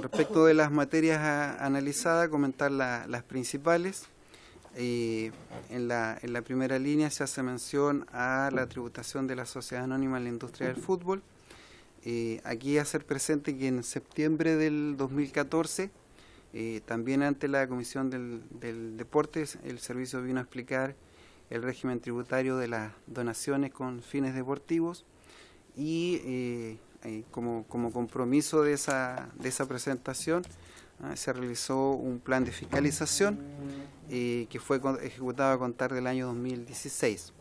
Respecto de las materias analizadas, comentar las principales. En la primera línea se hace mención a la tributación de la sociedad anónima en la industria del fútbol. Aquí hacer presente que en septiembre del 2014, también ante la Comisión del Deporte, el servicio vino a explicar el régimen tributario de las donaciones con fines deportivos, y como compromiso de esa presentación, se realizó un plan de fiscalización que fue ejecutado a contar del año 2016.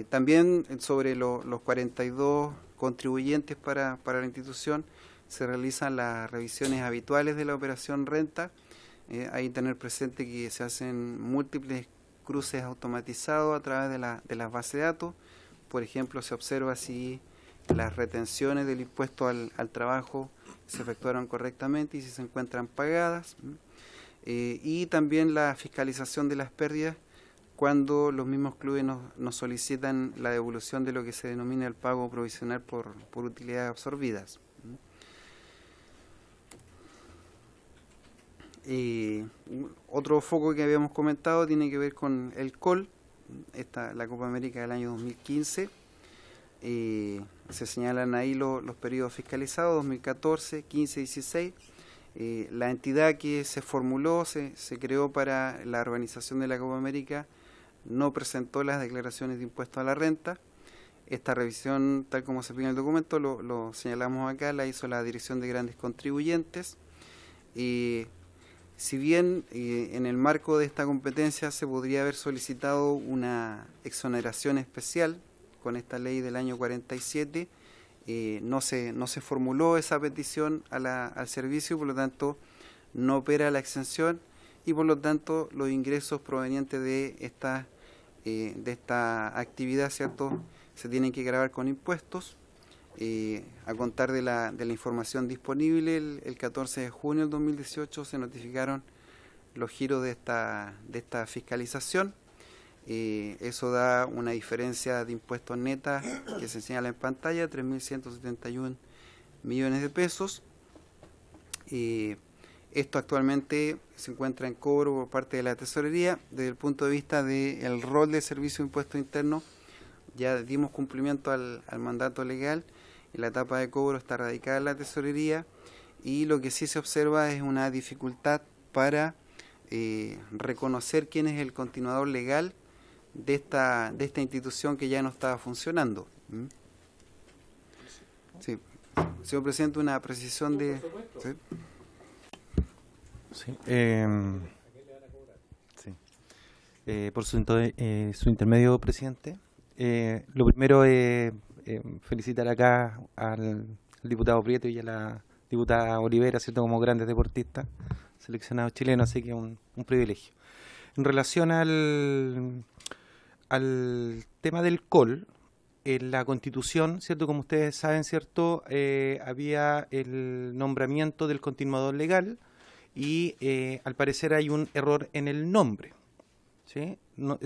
También sobre los 42 contribuyentes para la institución se realizan las revisiones habituales de la operación renta. Hay tener presente que se hacen múltiples cruces automatizados a través de las bases de datos. Por ejemplo, se observa si las retenciones del impuesto al trabajo se efectuaron correctamente y si se encuentran pagadas. Y también la fiscalización de las pérdidas cuando los mismos clubes nos solicitan la devolución de lo que se denomina el pago provisional por utilidades absorbidas. Otro foco que habíamos comentado tiene que ver con el COL, la Copa América del año 2015. se señalan ahí los periodos fiscalizados, 2014, 15, 16. La entidad que se formuló, se creó para la organización de la Copa América, no presentó las declaraciones de impuesto a la renta. Esta revisión, tal como se pide en el documento, lo señalamos acá, la hizo la Dirección de Grandes Contribuyentes. Si bien en el marco de esta competencia se podría haber solicitado una exoneración especial con esta ley del año 47, no se formuló esa petición al servicio, por lo tanto no opera la exención y por lo tanto los ingresos provenientes de esta actividad, ¿cierto?, se tienen que gravar con impuestos. A contar de la información disponible, el 14 de junio del 2018 se notificaron los giros de esta fiscalización. Eso da una diferencia de impuestos netas que se señala en pantalla, 3.171 millones de pesos. Esto actualmente se encuentra en cobro por parte de la Tesorería. Desde el punto de vista del rol del Servicio de Impuestos Internos, ya dimos cumplimiento al mandato legal. La etapa de cobro está radicada en la Tesorería y lo que sí se observa es una dificultad para reconocer quién es el continuador legal de esta institución que ya no estaba funcionando. Sí. Señor Presidente, una precisión de... ¿Sí? Sí, sí. Por su intermedio, presidente. Lo primero es felicitar acá al diputado Prieto y a la diputada Olivera, ¿cierto?, como grandes deportistas seleccionados chilenos, así que un privilegio. En relación al tema del COL, en la Constitución, ¿cierto?, como ustedes saben, ¿cierto?, había el nombramiento del continuador legal y al parecer hay un error en el nombre, ¿sí?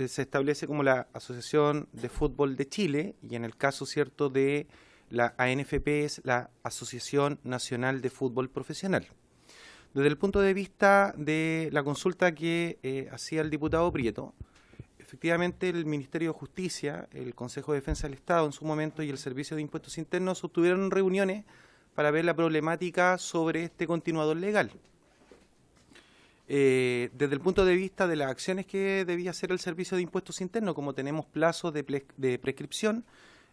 Se establece como la Asociación de Fútbol de Chile y en el caso, ¿cierto?, de la ANFP es la Asociación Nacional de Fútbol Profesional. Desde el punto de vista de la consulta que hacía el diputado Prieto, efectivamente el Ministerio de Justicia, el Consejo de Defensa del Estado en su momento y el Servicio de Impuestos Internos obtuvieron reuniones para ver la problemática sobre este continuador legal. Desde el punto de vista de las acciones que debía hacer el Servicio de Impuestos Internos, como tenemos plazos de prescripción,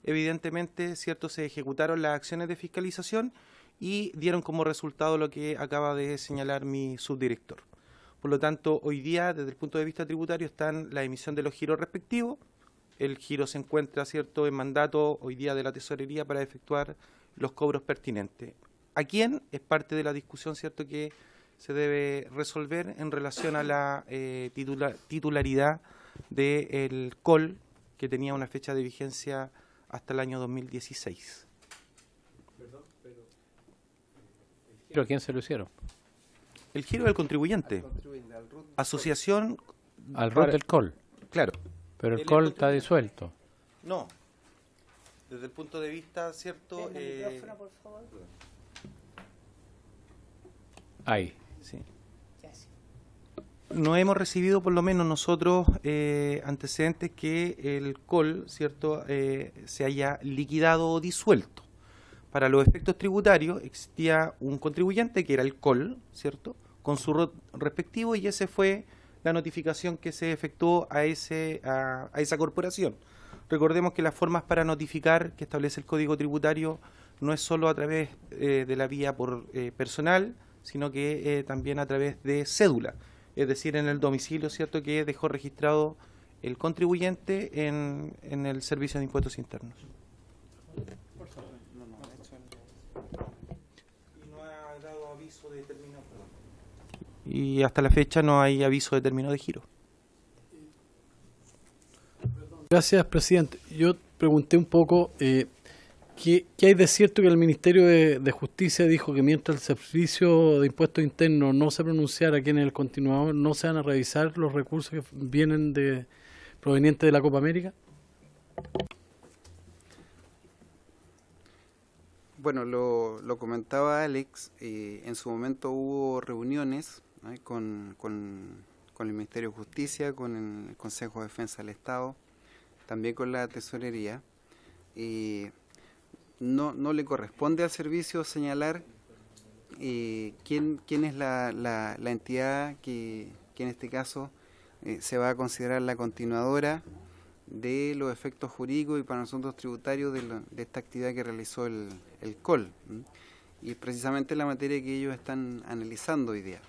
evidentemente, ¿cierto?, se ejecutaron las acciones de fiscalización y dieron como resultado lo que acaba de señalar mi subdirector. Por lo tanto, hoy día, desde el punto de vista tributario, están la emisión de los giros respectivos. El giro se encuentra, ¿cierto?, en mandato hoy día de la Tesorería para efectuar los cobros pertinentes. ¿A quién? Es parte de la discusión, ¿cierto?, que se debe resolver en relación a la titularidad del COL, que tenía una fecha de vigencia hasta el año 2016. ¿Pero a quién se lo hicieron? El giro del contribuyente. Asociación... Al ROT del COL. Claro. Pero el COL está disuelto. No. Desde el punto de vista, ¿cierto? Micrófono, por favor. Ahí. Sí. No hemos recibido, por lo menos nosotros, antecedentes que el COL, ¿cierto?, se haya liquidado o disuelto. Para los efectos tributarios existía un contribuyente que era el COL, ¿cierto?, con su ROT respectivo, y esa fue la notificación que se efectuó a esa corporación. Recordemos que las formas para notificar que establece el Código Tributario no es solo a través de la vía por personal, sino que también a través de cédula, es decir, en el domicilio, ¿cierto?, que dejó registrado el contribuyente en el Servicio de Impuestos Internos. Y hasta la fecha no hay aviso de término de giro. Gracias, presidente. Yo pregunté un poco ¿qué hay de cierto que el Ministerio de Justicia dijo que mientras el Servicio de Impuestos Internos no se pronunciara quién es el continuador, no se van a revisar los recursos que vienen provenientes de la Copa América? Bueno, lo comentaba Alex, en su momento hubo reuniones con el Ministerio de Justicia, con el Consejo de Defensa del Estado, también con la Tesorería. no le corresponde al servicio señalar quién es la entidad que en este caso se va a considerar la continuadora de los efectos jurídicos y para nosotros tributarios de esta actividad que realizó el COL. Y precisamente la materia que ellos están analizando hoy día.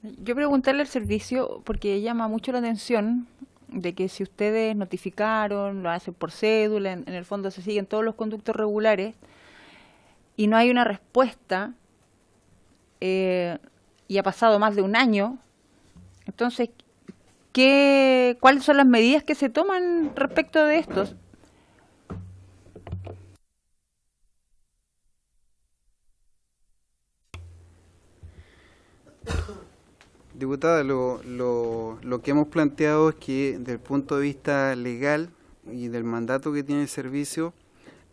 Yo preguntarle al servicio, porque llama mucho la atención de que si ustedes notificaron, lo hacen por cédula, en el fondo se siguen todos los conductos regulares, y no hay una respuesta, y ha pasado más de un año, entonces, ¿cuáles son las medidas que se toman respecto de estos? Diputada, lo que hemos planteado es que desde el punto de vista legal y del mandato que tiene el servicio,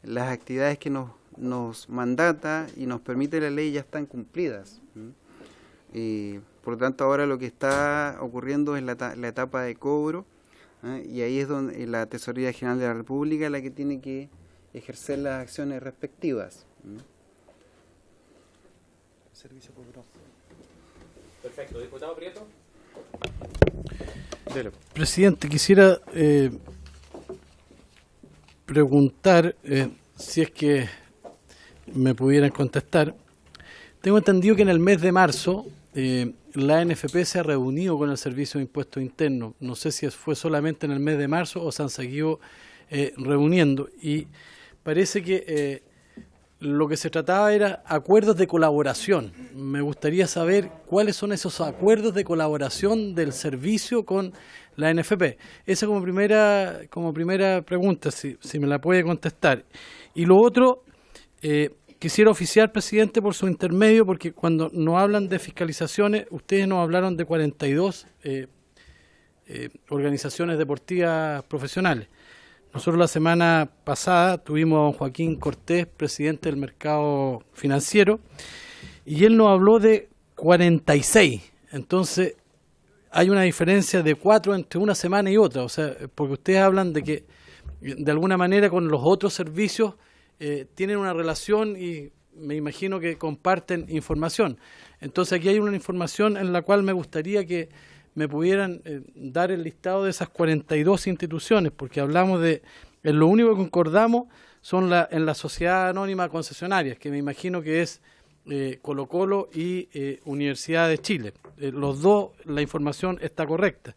las actividades que nos mandata y nos permite la ley ya están cumplidas. Por lo tanto, ahora lo que está ocurriendo es la etapa de cobro, y ahí es donde la Tesorería General de la República es la que tiene que ejercer las acciones respectivas. Servicio cobró. Perfecto. Diputado Prieto. Presidente, quisiera preguntar si es que me pudieran contestar. Tengo entendido que en el mes de marzo la ANFP se ha reunido con el Servicio de Impuestos Internos. No sé si fue solamente en el mes de marzo o se han seguido reuniendo. Y parece que lo que se trataba era acuerdos de colaboración. Me gustaría saber cuáles son esos acuerdos de colaboración del servicio con la ANFP. Esa como primera pregunta, si me la puede contestar. Y lo otro, quisiera oficiar, presidente, por su intermedio, porque cuando nos hablan de fiscalizaciones, ustedes nos hablaron de 42 organizaciones deportivas profesionales. Nosotros la semana pasada tuvimos a don Joaquín Cortés, presidente del mercado financiero, y él nos habló de 46. Entonces, hay una diferencia de 4 entre una semana y otra. O sea, porque ustedes hablan de que, de alguna manera, con los otros servicios tienen una relación y me imagino que comparten información. Entonces, aquí hay una información en la cual me gustaría que me pudieran dar el listado de esas 42 instituciones, porque hablamos en lo único que concordamos son en la sociedad anónima concesionarias, que me imagino que es Colo Colo y Universidad de Chile. Los dos, la información está correcta,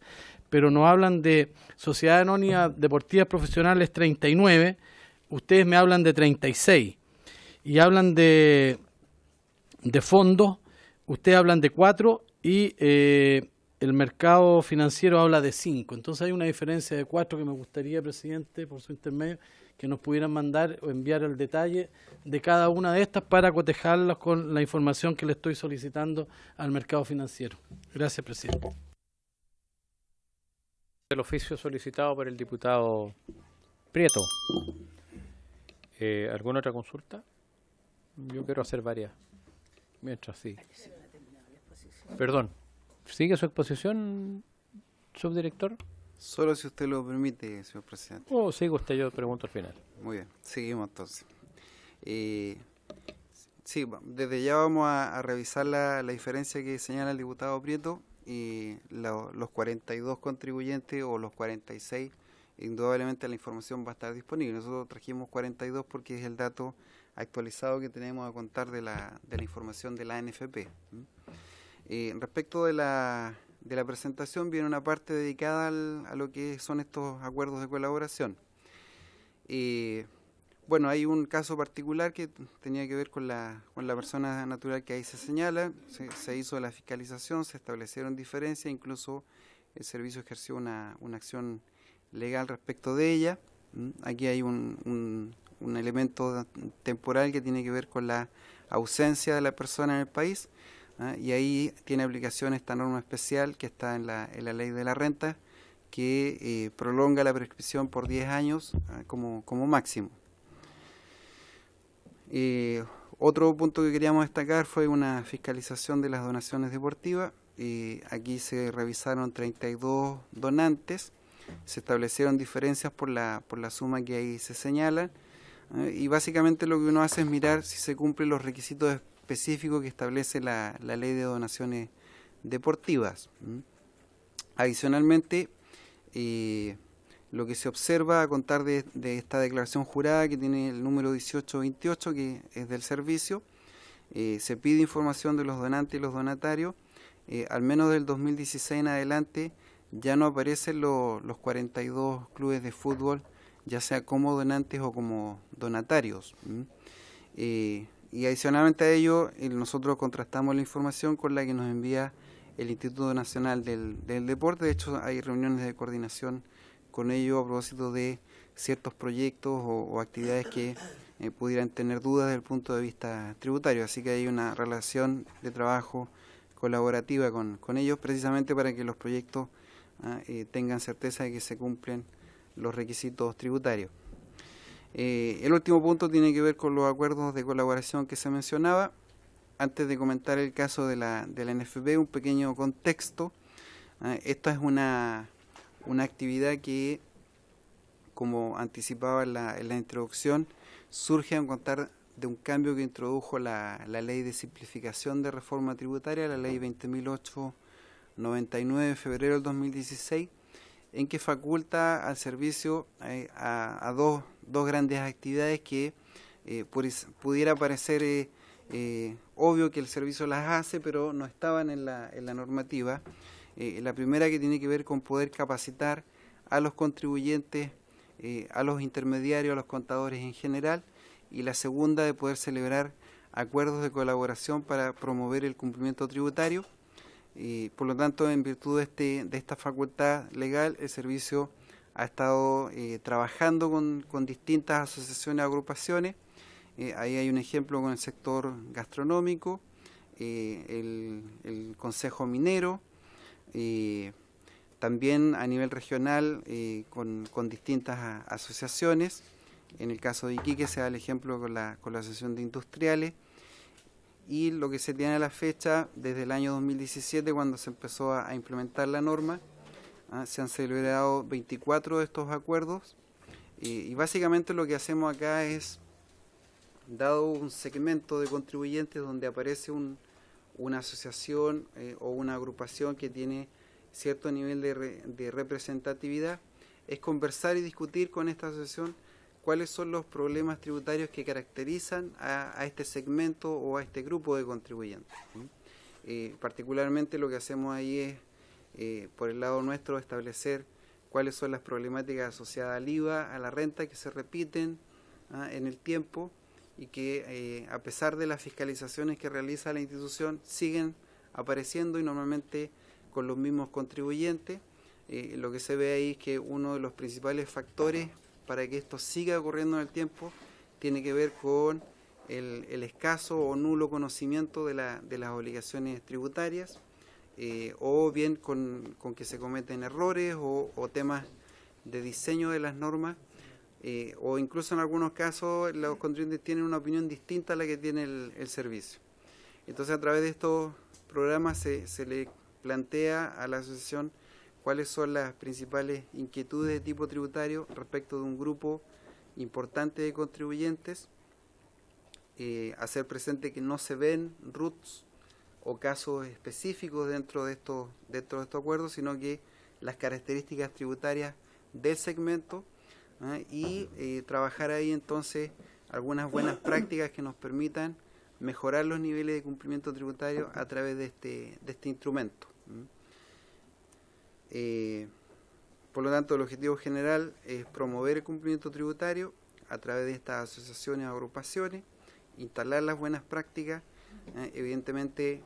pero nos hablan de sociedad anónima deportivas profesionales 39, ustedes me hablan de 36, y hablan de fondos, ustedes hablan de 4 y el mercado financiero habla de 5. Entonces hay una diferencia de 4 que me gustaría, presidente, por su intermedio, que nos pudieran mandar o enviar el detalle de cada una de estas para cotejarlas con la información que le estoy solicitando al mercado financiero. Gracias, presidente. El oficio solicitado por el diputado Prieto. ¿Alguna otra consulta? Yo quiero hacer varias. Mientras sí. Perdón. ¿Sigue su exposición, subdirector? Solo si usted lo permite, señor presidente. O sigue usted, yo pregunto al final. Muy bien, seguimos entonces. Sí, desde ya vamos a revisar la diferencia que señala el diputado Prieto y los 42 contribuyentes o los 46, indudablemente la información va a estar disponible. Nosotros trajimos 42 porque es el dato actualizado que tenemos a contar de la información de la ANFP. Respecto de la presentación, viene una parte dedicada a lo que son estos acuerdos de colaboración. Bueno, hay un caso particular que tenía que ver con la persona natural que ahí se señala, se hizo la fiscalización, se establecieron diferencias, incluso el servicio ejerció una acción legal respecto de ella. Aquí hay un elemento temporal que tiene que ver con la ausencia de la persona en el país. Y ahí tiene aplicación esta norma especial que está en la ley de la renta, que prolonga la prescripción por 10 años como máximo. Otro punto que queríamos destacar fue una fiscalización de las donaciones deportivas. aquí se revisaron 32 donantes, se establecieron diferencias por la suma que ahí se señala, y básicamente lo que uno hace es mirar si se cumplen los requisitos específicos que establece la ley de donaciones deportivas. Adicionalmente, lo que se observa a contar de esta declaración jurada, que tiene el número 1828, que es del servicio, se pide información de los donantes y los donatarios. Al menos del 2016 en adelante ya no aparecen los 42 clubes de fútbol, ya sea como donantes o como donatarios. Y adicionalmente a ello, nosotros contrastamos la información con la que nos envía el Instituto Nacional del Deporte. De hecho, hay reuniones de coordinación con ello a propósito de ciertos proyectos o actividades que pudieran tener dudas desde el punto de vista tributario. Así que hay una relación de trabajo colaborativa con ellos, precisamente para que los proyectos tengan certeza de que se cumplen los requisitos tributarios. El último punto tiene que ver con los acuerdos de colaboración que se mencionaba. Antes de comentar el caso de la NFP, un pequeño contexto. Esta es una actividad que, como anticipaba en la introducción, surge a contar de un cambio que introdujo la Ley de Simplificación de Reforma Tributaria, la Ley 20.899 de febrero del 2016, en que faculta al servicio a dos grandes actividades que pudiera parecer obvio que el servicio las hace, pero no estaban en la normativa. La primera, que tiene que ver con poder capacitar a los contribuyentes, a los intermediarios, a los contadores en general, y la segunda, de poder celebrar acuerdos de colaboración para promover el cumplimiento tributario. Por lo tanto, en virtud de esta facultad legal, el servicio ha estado trabajando con distintas asociaciones o agrupaciones. Ahí hay un ejemplo con el sector gastronómico, el Consejo Minero, también a nivel regional con distintas asociaciones. En el caso de Iquique se da el ejemplo con la Asociación de Industriales, y lo que se tiene a la fecha, desde el año 2017, cuando se empezó a implementar la norma, se han celebrado 24 de estos acuerdos, y básicamente lo que hacemos acá es, dado un segmento de contribuyentes donde aparece una asociación o una agrupación que tiene cierto nivel de representatividad, es conversar y discutir con esta asociación cuáles son los problemas tributarios que caracterizan a este segmento o a este grupo de contribuyentes. Particularmente lo que hacemos ahí es, por el lado nuestro, establecer cuáles son las problemáticas asociadas al IVA, a la renta, que se repiten en el tiempo, y que a pesar de las fiscalizaciones que realiza la institución, siguen apareciendo, y normalmente con los mismos contribuyentes. Lo que se ve ahí es que uno de los principales factores para que esto siga ocurriendo en el tiempo tiene que ver con el escaso o nulo conocimiento de las obligaciones tributarias, o bien con que se cometen errores o temas de diseño de las normas, o incluso en algunos casos los contribuyentes tienen una opinión distinta a la que tiene el servicio. Entonces, a través de estos programas se le plantea a la asociación cuáles son las principales inquietudes de tipo tributario respecto de un grupo importante de contribuyentes, hacer presente que no se ven RUTs o casos específicos dentro de estos acuerdos, sino que las características tributarias del segmento, y trabajar ahí entonces algunas buenas prácticas que nos permitan mejorar los niveles de cumplimiento tributario a través de este instrumento. Por lo tanto, el objetivo general es promover el cumplimiento tributario a través de estas asociaciones o agrupaciones, instalar las buenas prácticas, evidentemente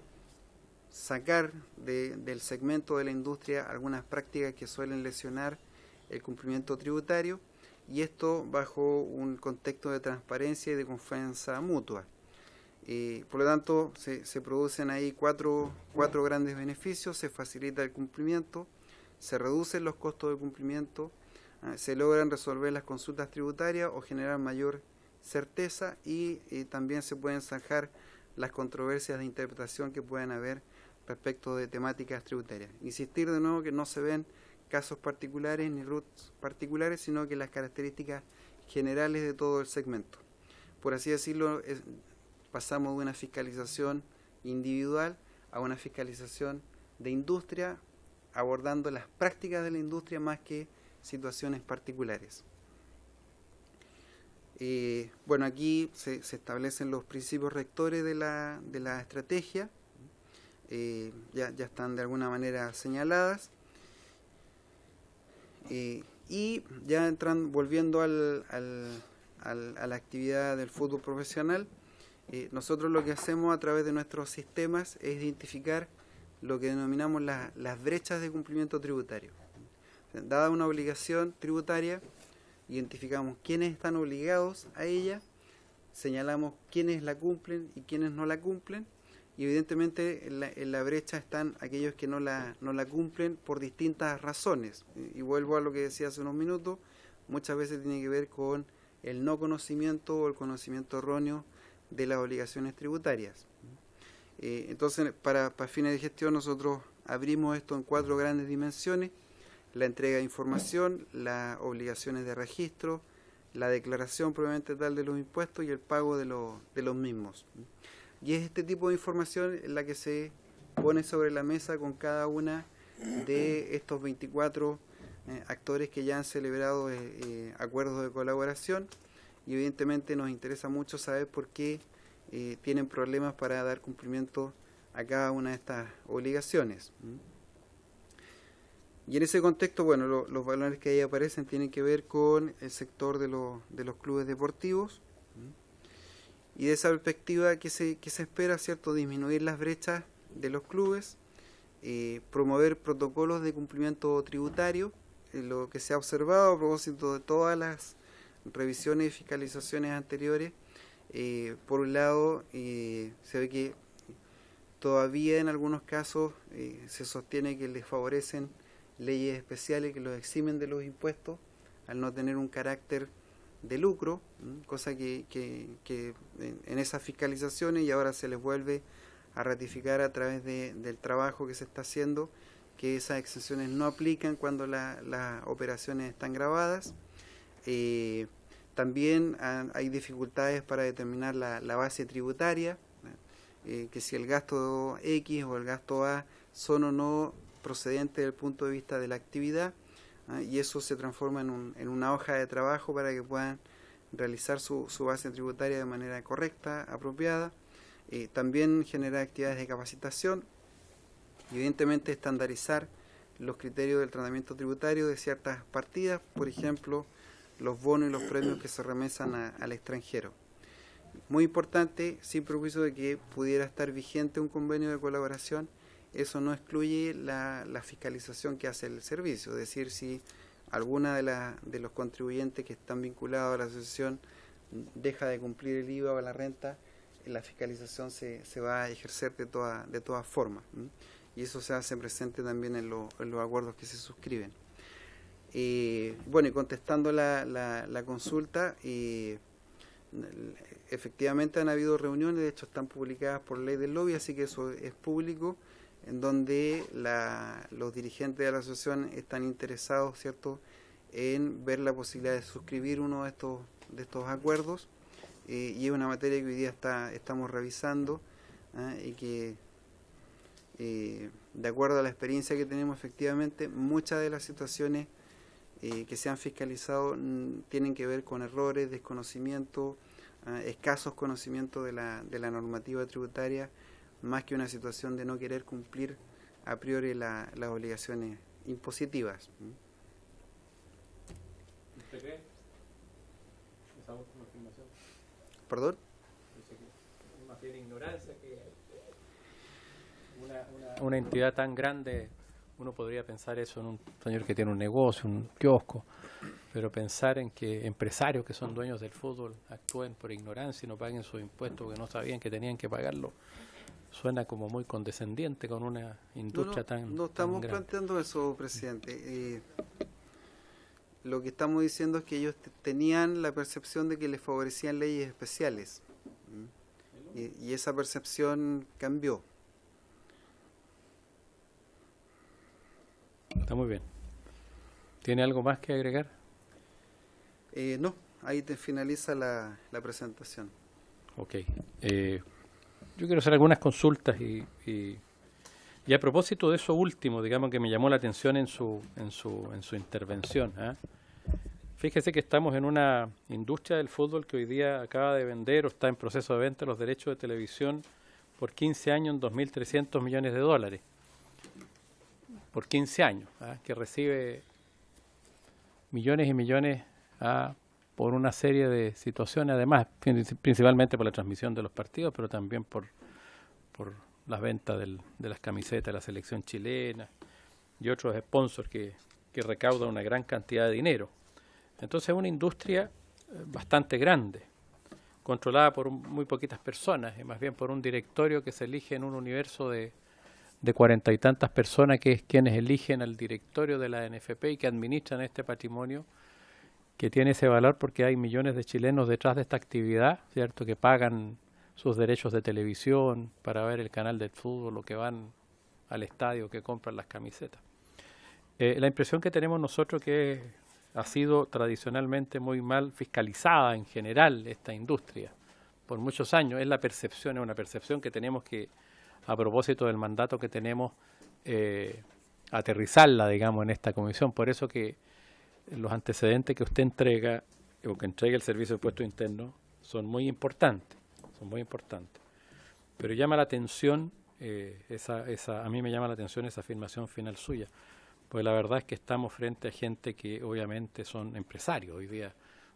sacar del segmento de la industria algunas prácticas que suelen lesionar el cumplimiento tributario, y esto bajo un contexto de transparencia y de confianza mutua. Por lo tanto, se producen ahí cuatro grandes beneficios: se facilita el cumplimiento, se reducen los costos de cumplimiento, se logran resolver las consultas tributarias o generar mayor certeza, y también se pueden zanjar las controversias de interpretación que puedan haber respecto de temáticas tributarias. Insistir de nuevo que no se ven casos particulares ni RUTs particulares, sino que las características generales de todo el segmento. Por así decirlo, pasamos de una fiscalización individual a una fiscalización de industria, abordando las prácticas de la industria más que situaciones particulares. Bueno, aquí se establecen los principios rectores de la estrategia, ya están de alguna manera señaladas, y ya volviendo a la actividad del fútbol profesional, nosotros lo que hacemos a través de nuestros sistemas es identificar lo que denominamos las brechas de cumplimiento tributario. Dada una obligación tributaria, identificamos quiénes están obligados a ella, señalamos quiénes la cumplen y quiénes no la cumplen, y evidentemente en la brecha están aquellos que no la cumplen por distintas razones. Y vuelvo a lo que decía hace unos minutos, muchas veces tiene que ver con el no conocimiento o el conocimiento erróneo de las obligaciones tributarias. Entonces, para fines de gestión, nosotros abrimos esto en 4 grandes dimensiones: la entrega de información, las obligaciones de registro, la declaración propiamente tal de los impuestos y el pago de los mismos. Y es este tipo de información la que se pone sobre la mesa con cada una de estos 24 actores que ya han celebrado acuerdos de colaboración, y evidentemente nos interesa mucho saber por qué tienen problemas para dar cumplimiento a cada una de estas obligaciones. Y en ese contexto, bueno, los valores que ahí aparecen tienen que ver con el sector de los clubes deportivos. Y de esa perspectiva, ¿qué se espera, cierto? Disminuir las brechas de los clubes, promover protocolos de cumplimiento tributario. Lo que se ha observado a propósito de todas las revisiones y fiscalizaciones anteriores, por un lado, se ve que todavía en algunos casos se sostiene que les favorecen leyes especiales que los eximen de los impuestos al no tener un carácter de lucro, cosa que en esas fiscalizaciones, y ahora se les vuelve a ratificar a través del trabajo que se está haciendo, que esas exenciones no aplican cuando las operaciones están grabadas. También hay dificultades para determinar la base tributaria, que si el gasto X o el gasto A son o no procedentes desde el punto de vista de la actividad, y eso se transforma en una hoja de trabajo para que puedan realizar su base tributaria de manera correcta, apropiada. También generar actividades de capacitación, y evidentemente estandarizar los criterios del tratamiento tributario de ciertas partidas, por ejemplo, los bonos y los premios que se remesan al extranjero. Muy importante, sin perjuicio de que pudiera estar vigente un convenio de colaboración, eso no excluye la fiscalización que hace el servicio, es decir, si alguna de los contribuyentes que están vinculados a la asociación deja de cumplir el IVA o la renta, la fiscalización se va a ejercer de todas formas, y eso se hace presente también en los acuerdos que se suscriben. Bueno, y contestando la consulta, efectivamente han habido reuniones, de hecho están publicadas por ley del lobby, así que eso es público, en donde los dirigentes de la asociación están interesados, ¿cierto?, en ver la posibilidad de suscribir uno de estos acuerdos, y es una materia que hoy día estamos revisando, y que, de acuerdo a la experiencia que tenemos, efectivamente, muchas de las situaciones que se han fiscalizado tienen que ver con errores, desconocimiento, escasos conocimientos de la normativa tributaria, más que una situación de no querer cumplir a priori las obligaciones impositivas. ¿Usted cree? Esa última afirmación. ¿Perdón? Es más bien ignorancia que una entidad tan grande. Uno podría pensar eso en un señor que tiene un negocio, un kiosco, pero pensar en que empresarios que son dueños del fútbol actúen por ignorancia y no paguen sus impuestos que no sabían que tenían que pagarlo, suena como muy condescendiente con una industria tan No estamos tan grande. planteando eso, presidente. Lo que estamos diciendo es que ellos tenían la percepción de que les favorecían leyes especiales, y esa percepción cambió. Está muy bien. ¿Tiene algo más que agregar? No, ahí te finaliza la presentación. Ok. Yo quiero hacer algunas consultas y a propósito de eso último, digamos, que me llamó la atención en su intervención. Fíjese que estamos en una industria del fútbol que hoy día acaba de vender o está en proceso de venta los derechos de televisión por 15 años en $2.300 millones. Por 15 años, que recibe millones y millones por una serie de situaciones, además, principalmente por la transmisión de los partidos, pero también por las ventas de las camisetas de la selección chilena y otros sponsors que recaudan una gran cantidad de dinero. Entonces es una industria bastante grande, controlada por muy poquitas personas, y más bien por un directorio que se elige en un universo de 40 y tantas personas, que es quienes eligen al directorio de la NFP y que administran este patrimonio que tiene ese valor, porque hay millones de chilenos detrás de esta actividad, ¿cierto?, que pagan sus derechos de televisión para ver el canal del fútbol, o que van al estadio, que compran las camisetas. La impresión que tenemos nosotros que ha sido tradicionalmente muy mal fiscalizada en general esta industria por muchos años, es la percepción, es una percepción que tenemos que, a propósito del mandato que tenemos, aterrizarla, digamos, en esta comisión. Por eso que los antecedentes que usted entrega, o que entrega el Servicio de Impuestos Internos, son muy importantes, Pero llama la atención, a mí me llama la atención esa afirmación final suya, pues la verdad es que estamos frente a gente que obviamente son empresarios hoy día,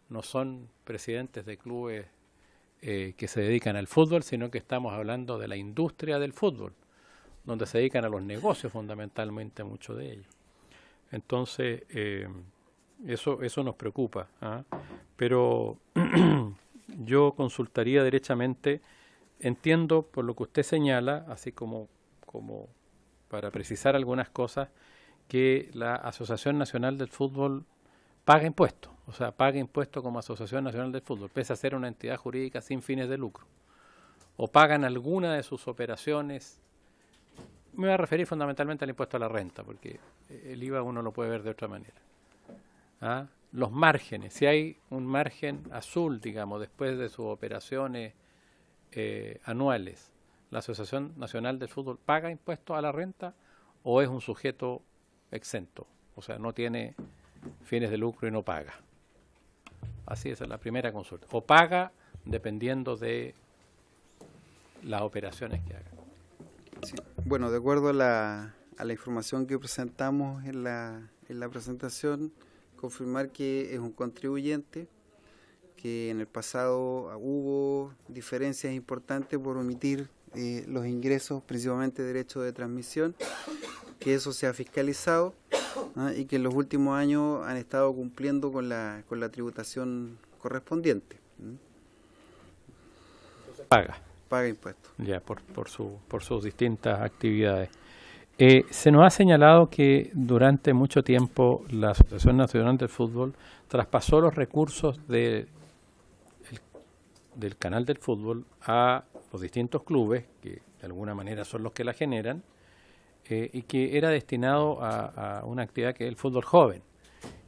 no son presidentes de clubes que se dedican al fútbol, sino que estamos hablando de la industria del fútbol, donde se dedican a los negocios fundamentalmente, muchos de ellos. Entonces, eso nos preocupa, pero yo consultaría derechamente, entiendo por lo que usted señala, así como para precisar algunas cosas, que la Asociación Nacional del Fútbol paga impuestos, o sea, paga impuestos como Asociación Nacional del Fútbol, pese a ser una entidad jurídica sin fines de lucro, o pagan alguna de sus operaciones. Me voy a referir fundamentalmente al impuesto a la renta, porque el IVA uno lo puede ver de otra manera. Los márgenes, si hay un margen azul, digamos, después de sus operaciones anuales, ¿la Asociación Nacional del Fútbol paga impuestos a la renta o es un sujeto exento? O sea, no tiene fines de lucro y no paga. Así es la primera consulta. O paga dependiendo de las operaciones que haga. Sí. Bueno, de acuerdo a la información que presentamos en la presentación, confirmar que es un contribuyente, que en el pasado hubo diferencias importantes por omitir los ingresos, principalmente derechos de transmisión, que eso se ha fiscalizado, y que en los últimos años han estado cumpliendo con la tributación correspondiente. Paga impuestos. Ya, por sus distintas actividades. Se nos ha señalado que durante mucho tiempo la Asociación Nacional del Fútbol traspasó los recursos del canal del fútbol a los distintos clubes, que de alguna manera son los que la generan, y que era destinado a una actividad que es el fútbol joven,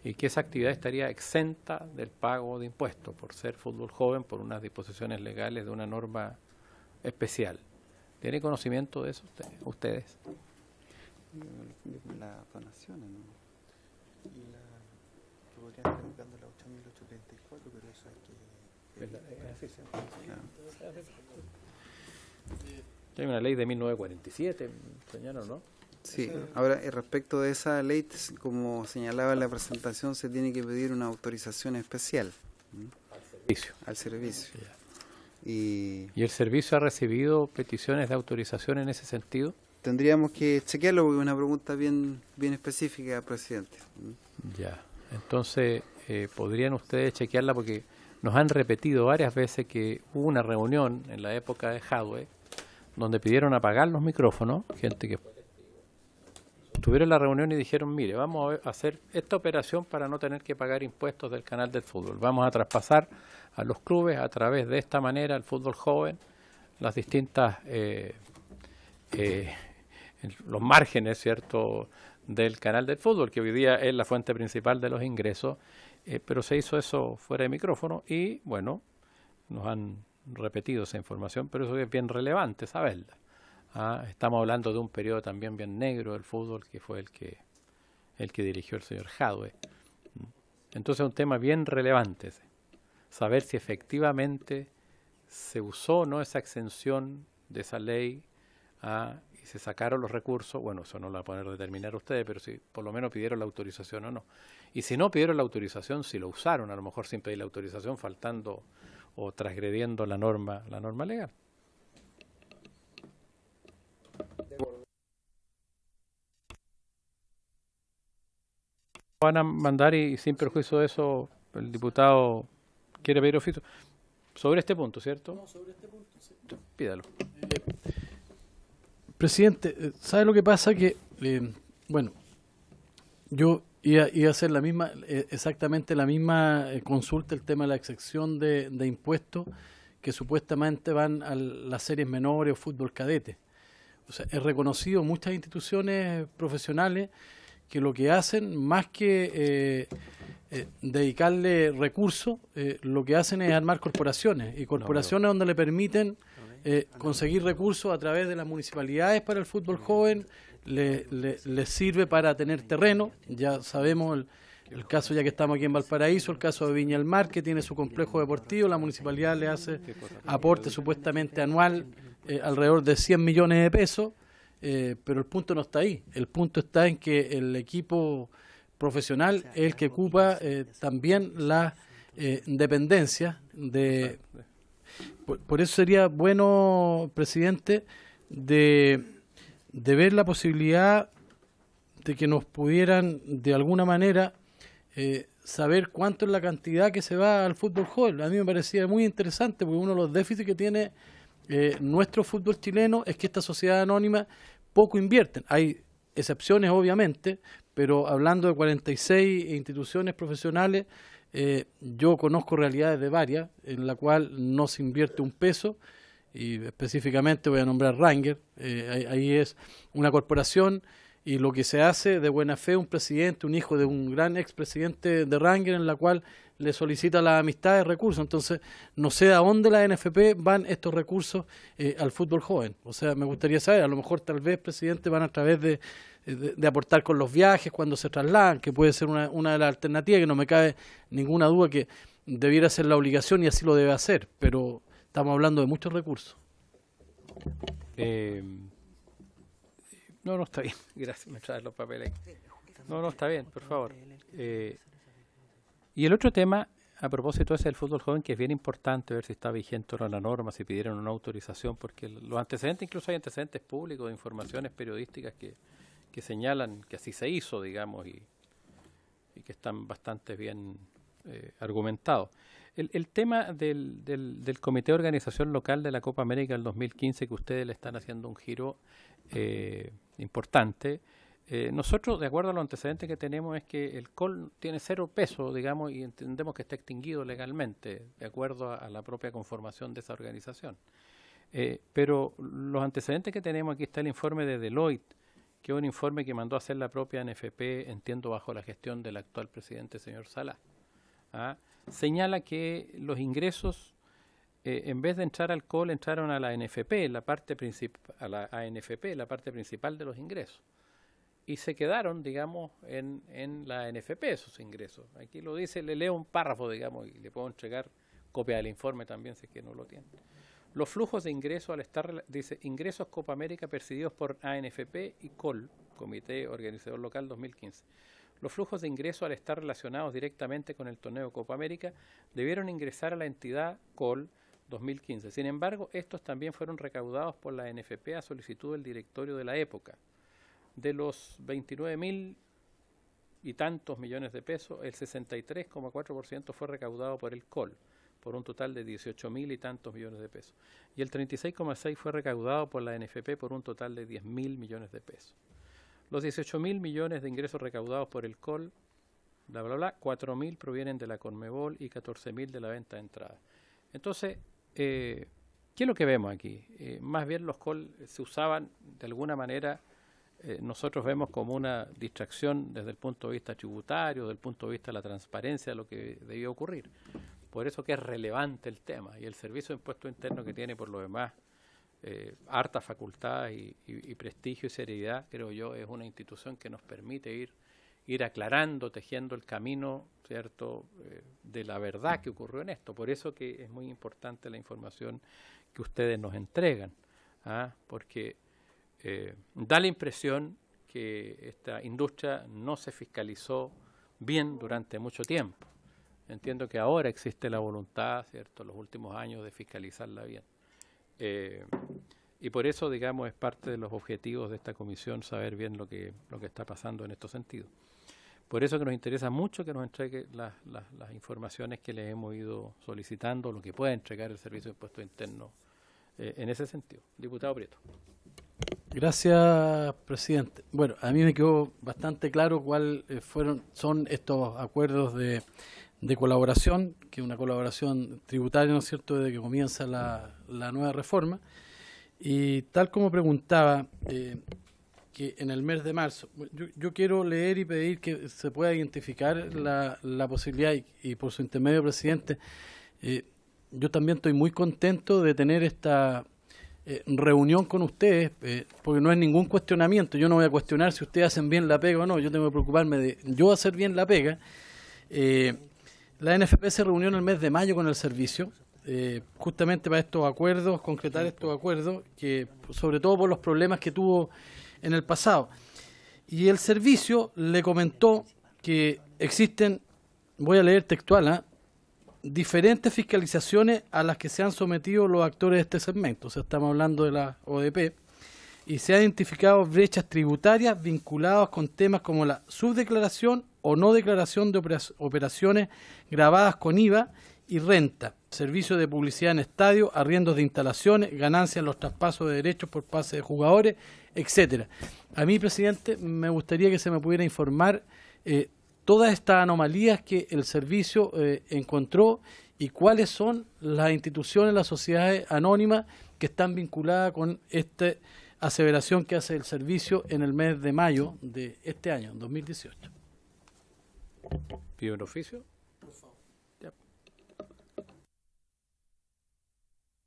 y que esa actividad estaría exenta del pago de impuestos por ser fútbol joven, por unas disposiciones legales de una norma especial. ¿Tiene conocimiento de eso ustedes? Las donaciones, ¿no? Que podrían estar buscando la 8.834, pero eso Hay una ley de 1947, señor, ¿no? Sí, ahora respecto de esa ley, como señalaba en la presentación, se tiene que pedir una autorización especial al servicio. ¿Y el servicio ha recibido peticiones de autorización en ese sentido? Tendríamos que chequearlo porque es una pregunta bien específica, presidente. Ya, entonces podrían ustedes chequearla, porque nos han repetido varias veces que hubo una reunión en la época de Jadwe donde pidieron apagar los micrófonos, gente que tuvieron la reunión y dijeron, mire, vamos a hacer esta operación para no tener que pagar impuestos del canal del fútbol. Vamos a traspasar a los clubes a través de esta manera, el fútbol joven, las distintas, los márgenes, ¿cierto?, del canal del fútbol, que hoy día es la fuente principal de los ingresos, pero se hizo eso fuera de micrófono y, bueno, nos han repetido esa información, pero eso es bien relevante saberla. Estamos hablando de un periodo también bien negro del fútbol, que fue el que dirigió el señor Jadwe. Entonces es un tema bien relevante ese. Saber si efectivamente se usó o no esa exención de esa ley y se sacaron los recursos. Bueno, eso no lo va a poder determinar ustedes, pero si por lo menos pidieron la autorización o no. Y si no pidieron la autorización, si lo usaron, a lo mejor sin pedir la autorización, faltando o transgrediendo la norma legal. Van a mandar y sin perjuicio de eso, el diputado quiere pedir oficio sobre este punto, ¿cierto? No, sobre este punto, sí. Pídalo. Presidente, ¿sabe lo que pasa? Que, bueno, yo iba a hacer exactamente la misma consulta, el tema de la exención de impuestos que supuestamente van a las series menores o fútbol cadete. O sea, es reconocido muchas instituciones profesionales que lo que hacen, más que dedicarle recursos, lo que hacen es armar corporaciones, y corporaciones donde le permiten conseguir recursos a través de las municipalidades para el fútbol joven, les sirve para tener terreno. Ya sabemos el caso, ya que estamos aquí en Valparaíso, el caso de Viña del Mar, que tiene su complejo deportivo, la municipalidad le hace aporte supuestamente anual alrededor de 100 millones de pesos, pero el punto no está ahí. El punto está en que el equipo profesional es el que ocupa también la dependencia de... Por eso sería bueno, presidente, de ver la posibilidad de que nos pudieran de alguna manera saber cuánto es la cantidad que se va al fútbol joven. A mí me parecía muy interesante, porque uno de los déficits que tiene nuestro fútbol chileno es que esta sociedad anónima poco invierten. Hay excepciones, obviamente, pero hablando de 46 instituciones profesionales, yo conozco realidades de varias en la cual no se invierte un peso, y específicamente voy a nombrar Ranger. Ahí es una corporación, y lo que se hace de buena fe, un presidente, un hijo de un gran expresidente de Ranger, en la cual le solicita la amistad de recursos. Entonces, no sé a dónde la NFP van estos recursos al fútbol joven. O sea, me gustaría saber, a lo mejor tal vez, presidente, van a través de aportar con los viajes cuando se trasladan, que puede ser una de las alternativas, que no me cabe ninguna duda que debiera ser la obligación y así lo debe hacer, pero estamos hablando de muchos recursos. No, está bien. Gracias, me traes los papeles. No, está bien, por favor. Y el otro tema, a propósito ese del fútbol joven, que es bien importante ver si está vigente o no la norma, si pidieron una autorización, porque los antecedentes, incluso hay antecedentes públicos de informaciones periodísticas que señalan que así se hizo, digamos, y que están bastante bien argumentados. El tema del Comité de Organización Local de la Copa América del 2015, que ustedes le están haciendo un giro importante. Nosotros, de acuerdo a los antecedentes que tenemos, es que el COL tiene 0 peso, digamos, y entendemos que está extinguido legalmente, de acuerdo a la propia conformación de esa organización. Pero los antecedentes que tenemos, aquí está el informe de Deloitte, que es un informe que mandó a hacer la propia NFP, entiendo, bajo la gestión del actual presidente, señor Salah. Señala que los ingresos, en vez de entrar al COL, entraron a la NFP, la parte la parte principal de los ingresos. Y se quedaron, digamos, en la NFP esos ingresos. Aquí lo dice, le leo un párrafo, digamos, y le puedo entregar copia del informe también, si es que no lo tiene. Los flujos de ingresos al estar, dice, ingresos Copa América percibidos por ANFP y COL, Comité Organizador Local 2015. Los flujos de ingresos al estar relacionados directamente con el torneo Copa América debieron ingresar a la entidad COL 2015. Sin embargo, estos también fueron recaudados por la NFP a solicitud del directorio de la época. De los 29.000 y tantos millones de pesos, el 63,4% fue recaudado por el COL, por un total de 18.000 y tantos millones de pesos. Y el 36,6% fue recaudado por la NFP por un total de 10.000 millones de pesos. Los 18.000 millones de ingresos recaudados por el COL, bla, bla, bla, 4.000 provienen de la Conmebol y 14.000 de la venta de entradas. Entonces, ¿qué es lo que vemos aquí? Más bien los COL se usaban de alguna manera nosotros vemos como una distracción desde el punto de vista tributario, desde el punto de vista de la transparencia de lo que debió ocurrir. Por eso que es relevante el tema, y el Servicio de Impuesto Interno, que tiene por lo demás hartas facultades y prestigio y seriedad, creo yo, es una institución que nos permite ir aclarando, tejiendo el camino, ¿cierto?, de la verdad que ocurrió en esto. Por eso que es muy importante la información que ustedes nos entregan, porque da la impresión que esta industria no se fiscalizó bien durante mucho tiempo. Entiendo que ahora existe la voluntad, ¿cierto?, en los últimos años de fiscalizarla bien. Y por eso, digamos, es parte de los objetivos de esta comisión saber bien lo que está pasando en estos sentidos. Por eso que nos interesa mucho que nos entregue las informaciones que les hemos ido solicitando, lo que pueda entregar el Servicio de Impuesto Interno en ese sentido. Diputado Prieto. Gracias, presidente. Bueno, a mí me quedó bastante claro cuáles son estos acuerdos de colaboración, que es una colaboración tributaria, ¿no es cierto?, desde que comienza la nueva reforma. Y tal como preguntaba, que en el mes de marzo, yo quiero leer y pedir que se pueda identificar la posibilidad, y por su intermedio, presidente, yo también estoy muy contento de tener esta reunión con ustedes, porque no es ningún cuestionamiento. Yo no voy a cuestionar si ustedes hacen bien la pega o no, yo tengo que preocuparme de yo hacer bien la pega. La NFP se reunió en el mes de mayo con el servicio, justamente para estos acuerdos, concretar estos acuerdos, que sobre todo por los problemas que tuvo en el pasado. Y el servicio le comentó que existen, voy a leer textual, diferentes fiscalizaciones a las que se han sometido los actores de este segmento. O sea, estamos hablando de la ODP, y se han identificado brechas tributarias vinculadas con temas como la subdeclaración o no declaración de operaciones grabadas con IVA y renta, servicios de publicidad en estadios, arriendos de instalaciones, ganancias en los traspasos de derechos por pase de jugadores, etcétera. A mí, presidente, me gustaría que se me pudiera informar todas estas anomalías que el servicio encontró y cuáles son las instituciones, las sociedades anónimas que están vinculadas con esta aseveración que hace el servicio en el mes de mayo de este año, 2018. ¿Pido un oficio? Por favor. Ya.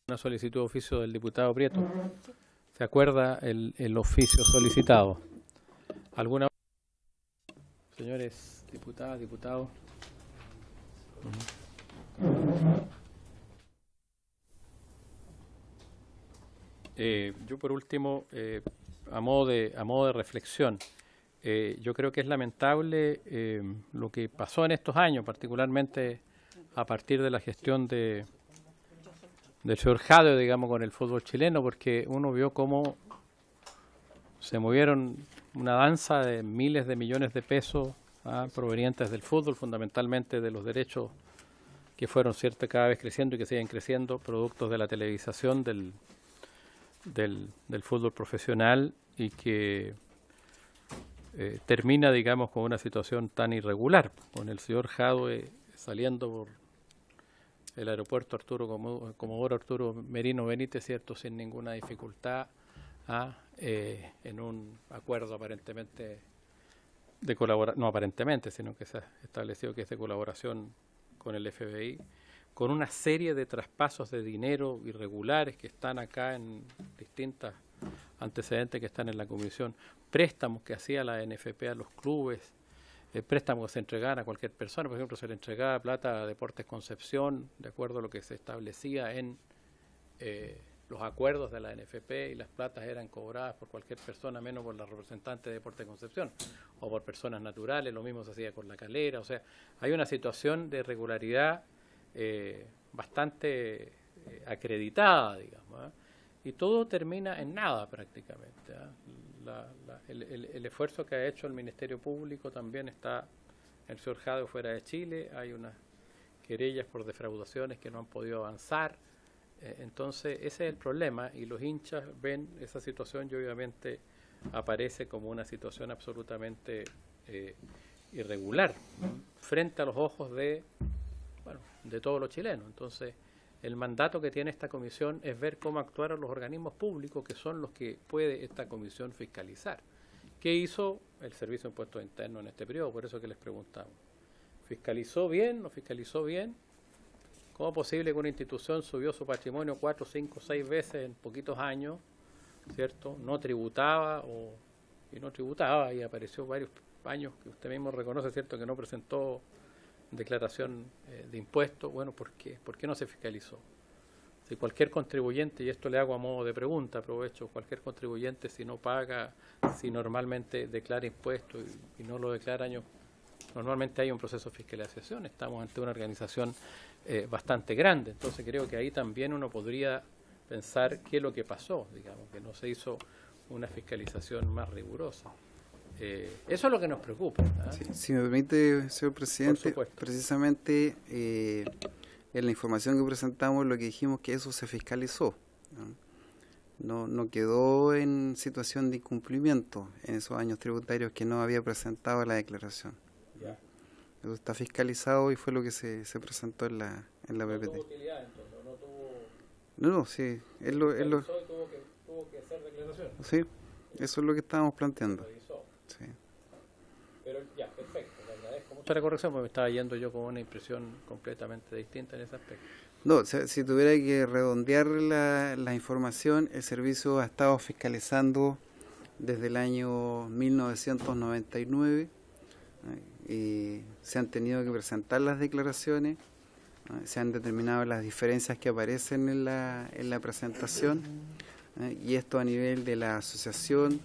Una solicitud de oficio del diputado Prieto. ¿Se acuerda el oficio solicitado? ¿Alguna? Señores diputadas, diputados. Yo por último, a modo de reflexión, yo creo que es lamentable lo que pasó en estos años, particularmente a partir de la gestión del señor Jadwe, digamos, con el fútbol chileno, porque uno vio cómo se movieron una danza de miles de millones de pesos provenientes del fútbol, fundamentalmente de los derechos que fueron cada vez creciendo y que siguen creciendo, productos de la televisación del fútbol profesional, y que termina, digamos, con una situación tan irregular, con el señor Jadwe saliendo por el aeropuerto Comodoro Arturo Merino Benítez, ¿cierto?, sin ninguna dificultad, en un acuerdo aparentemente de colaboración, no aparentemente, sino que se ha establecido que es de colaboración con el FBI, con una serie de traspasos de dinero irregulares que están acá en distintos antecedentes que están en la comisión, préstamos que hacía la NFP a los clubes, préstamos que se entregaban a cualquier persona. Por ejemplo, se le entregaba plata a Deportes Concepción, de acuerdo a lo que se establecía en los acuerdos de la NFP, y las platas eran cobradas por cualquier persona, menos por la representante de Deportes Concepción, o por personas naturales. Lo mismo se hacía con La Calera. O sea, hay una situación de irregularidad bastante acreditada, digamos, y todo termina en nada prácticamente. El esfuerzo que ha hecho el Ministerio Público también está, el señor Jadwe fuera de Chile, hay unas querellas por defraudaciones que no han podido avanzar. Entonces ese es el problema, y los hinchas ven esa situación y obviamente aparece como una situación absolutamente irregular frente a los ojos de todos los chilenos. Entonces el mandato que tiene esta comisión es ver cómo actuaron los organismos públicos, que son los que puede esta comisión fiscalizar. ¿Qué hizo el Servicio de Impuestos Internos en este periodo? Por eso que les preguntamos. ¿Fiscalizó bien? ¿No fiscalizó bien? ¿Cómo es posible que una institución subió su patrimonio 4, 5, 6 veces en poquitos años, ¿cierto? No tributaba y apareció varios años que usted mismo reconoce, ¿cierto?, que no presentó declaración de impuestos. Bueno, ¿por qué? ¿Por qué no se fiscalizó? Si cualquier contribuyente, y esto le hago a modo de pregunta, aprovecho, cualquier contribuyente si no paga, si normalmente declara impuestos y no lo declara normalmente hay un proceso de fiscalización. Estamos ante una organización bastante grande, entonces creo que ahí también uno podría pensar qué es lo que pasó, digamos, que no se hizo una fiscalización más rigurosa. Eso es lo que nos preocupa. Sí, si me permite, señor presidente, precisamente en la información que presentamos lo que dijimos que eso se fiscalizó. No quedó en situación de incumplimiento en esos años tributarios que no había presentado la declaración. Ya. Eso está fiscalizado y fue lo que se presentó en la PPT. No tuvo utilidad, entonces, no tuvo... No, sí, Tuvo que hacer declaración. sí, eso es lo que estábamos planteando. Sí. Pero ya, perfecto, le agradezco mucho la corrección porque me estaba yendo yo con una impresión completamente distinta en ese aspecto. No, o sea, si tuviera que redondear la información, el servicio ha estado fiscalizando desde el año 1999 y se han tenido que presentar las declaraciones, se han determinado las diferencias que aparecen en la presentación y esto a nivel de la asociación,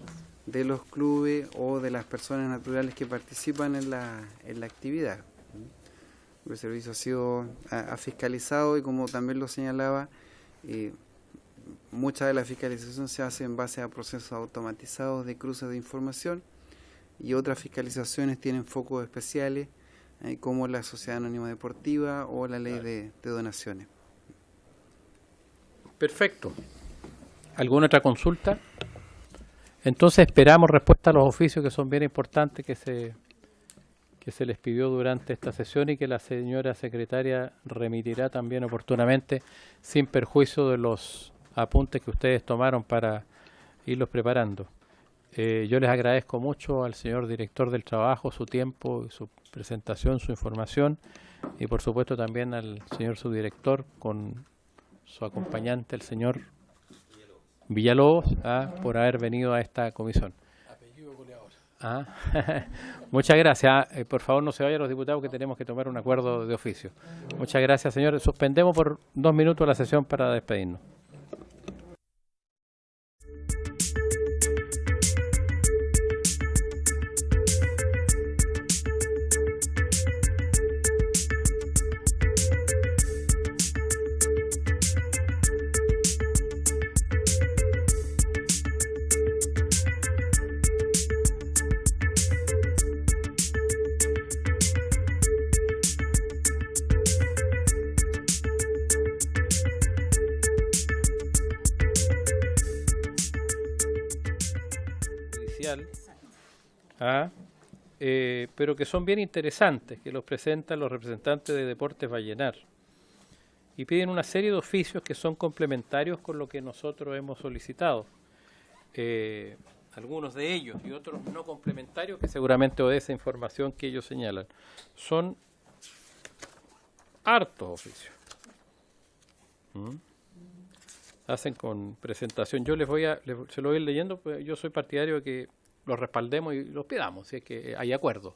de los clubes o de las personas naturales que participan en la actividad. El servicio ha fiscalizado y, como también lo señalaba, mucha de la fiscalización se hace en base a procesos automatizados de cruce de información y otras fiscalizaciones tienen focos especiales como la Sociedad Anónima Deportiva o la Ley de Donaciones. Perfecto. ¿Alguna otra consulta? Entonces esperamos respuesta a los oficios que son bien importantes que se les pidió durante esta sesión y que la señora secretaria remitirá también oportunamente sin perjuicio de los apuntes que ustedes tomaron para irlos preparando. Yo les agradezco mucho al señor director del trabajo su tiempo, su presentación, su información y por supuesto también al señor subdirector con su acompañante, el señor Villalobos, por haber venido a esta comisión. Apellido goleador. Muchas gracias. Por favor, no se vayan los diputados que tenemos que tomar un acuerdo de oficio. Muchas gracias, señores. Suspendemos por 2 minutos la sesión para despedirnos. Pero que son bien interesantes, que los presentan los representantes de Deportes Vallenar y piden una serie de oficios que son complementarios con lo que nosotros hemos solicitado, algunos de ellos y otros no complementarios que seguramente obedecen información que ellos señalan. Son hartos oficios. Hacen con presentación. Yo se lo voy leyendo, pues yo soy partidario de que los respaldemos y los pidamos, si es que hay acuerdo.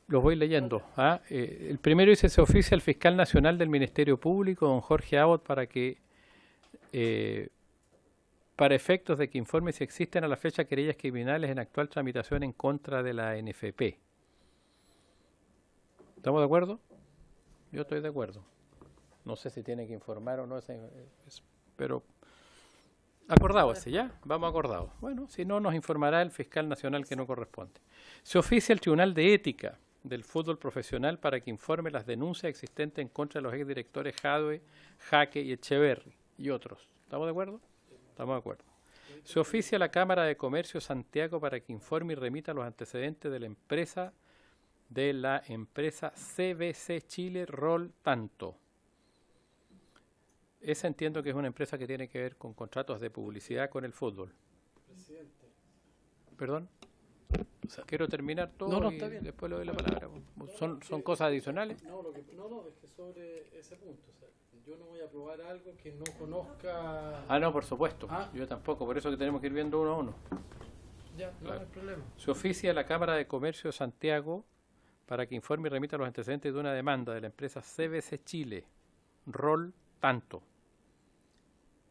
Los voy leyendo. El primero dice: se oficia al fiscal nacional del Ministerio Público, don Jorge Abbott, para efectos de que informe si existen a la fecha querellas criminales en actual tramitación en contra de la NFP. ¿Estamos de acuerdo? Yo estoy de acuerdo. No sé si tiene que informar o no, pero acordado ese, ¿ya? Vamos acordados. Bueno, si no, nos informará el fiscal nacional que no corresponde. Se oficia al Tribunal de Ética del Fútbol Profesional para que informe las denuncias existentes en contra de los exdirectores Jadwe, Jaque y Echeverri y otros. ¿Estamos de acuerdo? Estamos de acuerdo. Se oficia a la Cámara de Comercio Santiago para que informe y remita los antecedentes de la empresa CBC Chile Rol Tanto. Esa entiendo que es una empresa que tiene que ver con contratos de publicidad con el fútbol. Presidente, Perdón. Quiero terminar todo No, y está bien. después le doy la palabra. ¿Son cosas adicionales? No, es que sobre ese punto, o sea, yo no voy a aprobar algo que no conozca. Ah, no, por supuesto. Ah. Yo tampoco, por eso que tenemos que ir viendo uno a uno. Ya, no hay problema. Se oficia a la Cámara de Comercio de Santiago para que informe y remita los antecedentes de una demanda de la empresa CBC Chile, rol tanto.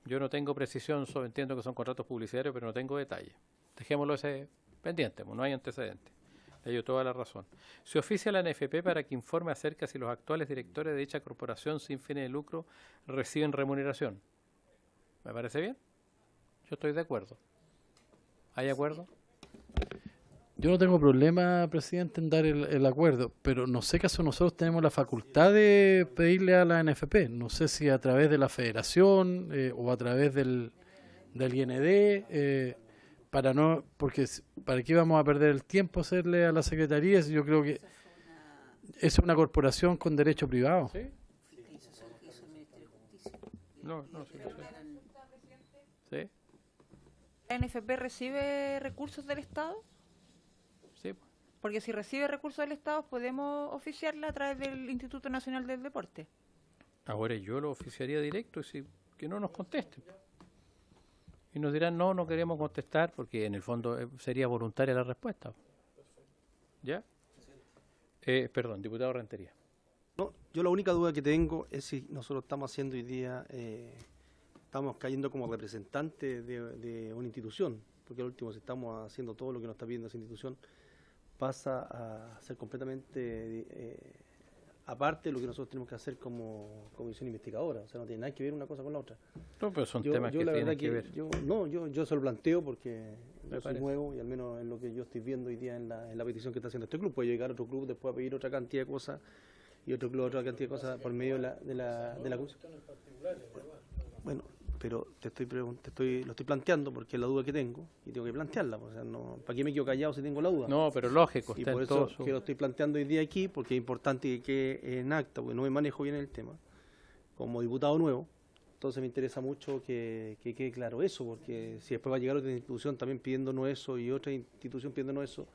Yo no tengo precisión, solo entiendo que son contratos publicitarios, pero no tengo detalle. Dejémoslo ese pendiente, no hay antecedentes. Le doy toda la razón. Se oficia a la NFP para que informe acerca si los actuales directores de dicha corporación sin fines de lucro reciben remuneración. ¿Me parece bien? Yo estoy de acuerdo. ¿Hay acuerdo? Yo no tengo problema, presidente, en dar el acuerdo, pero no sé caso nosotros tenemos la facultad de pedirle a la NFP. No sé si a través de la federación o a través del IND, ¿para qué vamos a perder el tiempo hacerle a la secretaría? Yo creo que es una corporación con derecho privado. ¿Sí? No, sí. ¿Sí? ¿La NFP recibe recursos del Estado? Sí. Porque si recibe recursos del Estado, podemos oficiarla a través del Instituto Nacional del Deporte. Ahora yo lo oficiaría directo y que no nos contesten. Y nos dirán, no queremos contestar, porque en el fondo sería voluntaria la respuesta. ¿Ya? Perdón, diputado Rentería. No, yo la única duda que tengo es si nosotros estamos haciendo hoy día, estamos cayendo como representantes de una institución, porque al último si estamos haciendo todo lo que nos está pidiendo esa institución, pasa a ser completamente aparte de lo que nosotros tenemos que hacer como comisión investigadora, o sea, no tiene nada que ver una cosa con la otra. No, pero son temas que tienen que ver. Yo se lo planteo porque Me yo soy parece. nuevo y al menos en lo que yo estoy viendo hoy día en la petición que está haciendo este club, puede llegar otro club después a pedir otra cantidad de cosas y otro club otra cantidad de cosas por medio de la comisión. Bueno, pero lo estoy planteando porque es la duda que tengo y tengo que plantearla, o sea, no, ¿para qué me quedo callado si tengo la duda? No, pero lógico, Y está por en eso todo su... que lo estoy planteando hoy día aquí, porque es importante que quede en acta, porque no me manejo bien el tema, como diputado nuevo, entonces me interesa mucho que quede claro eso, porque si después va a llegar otra institución también pidiéndonos eso y otra institución pidiéndonos eso,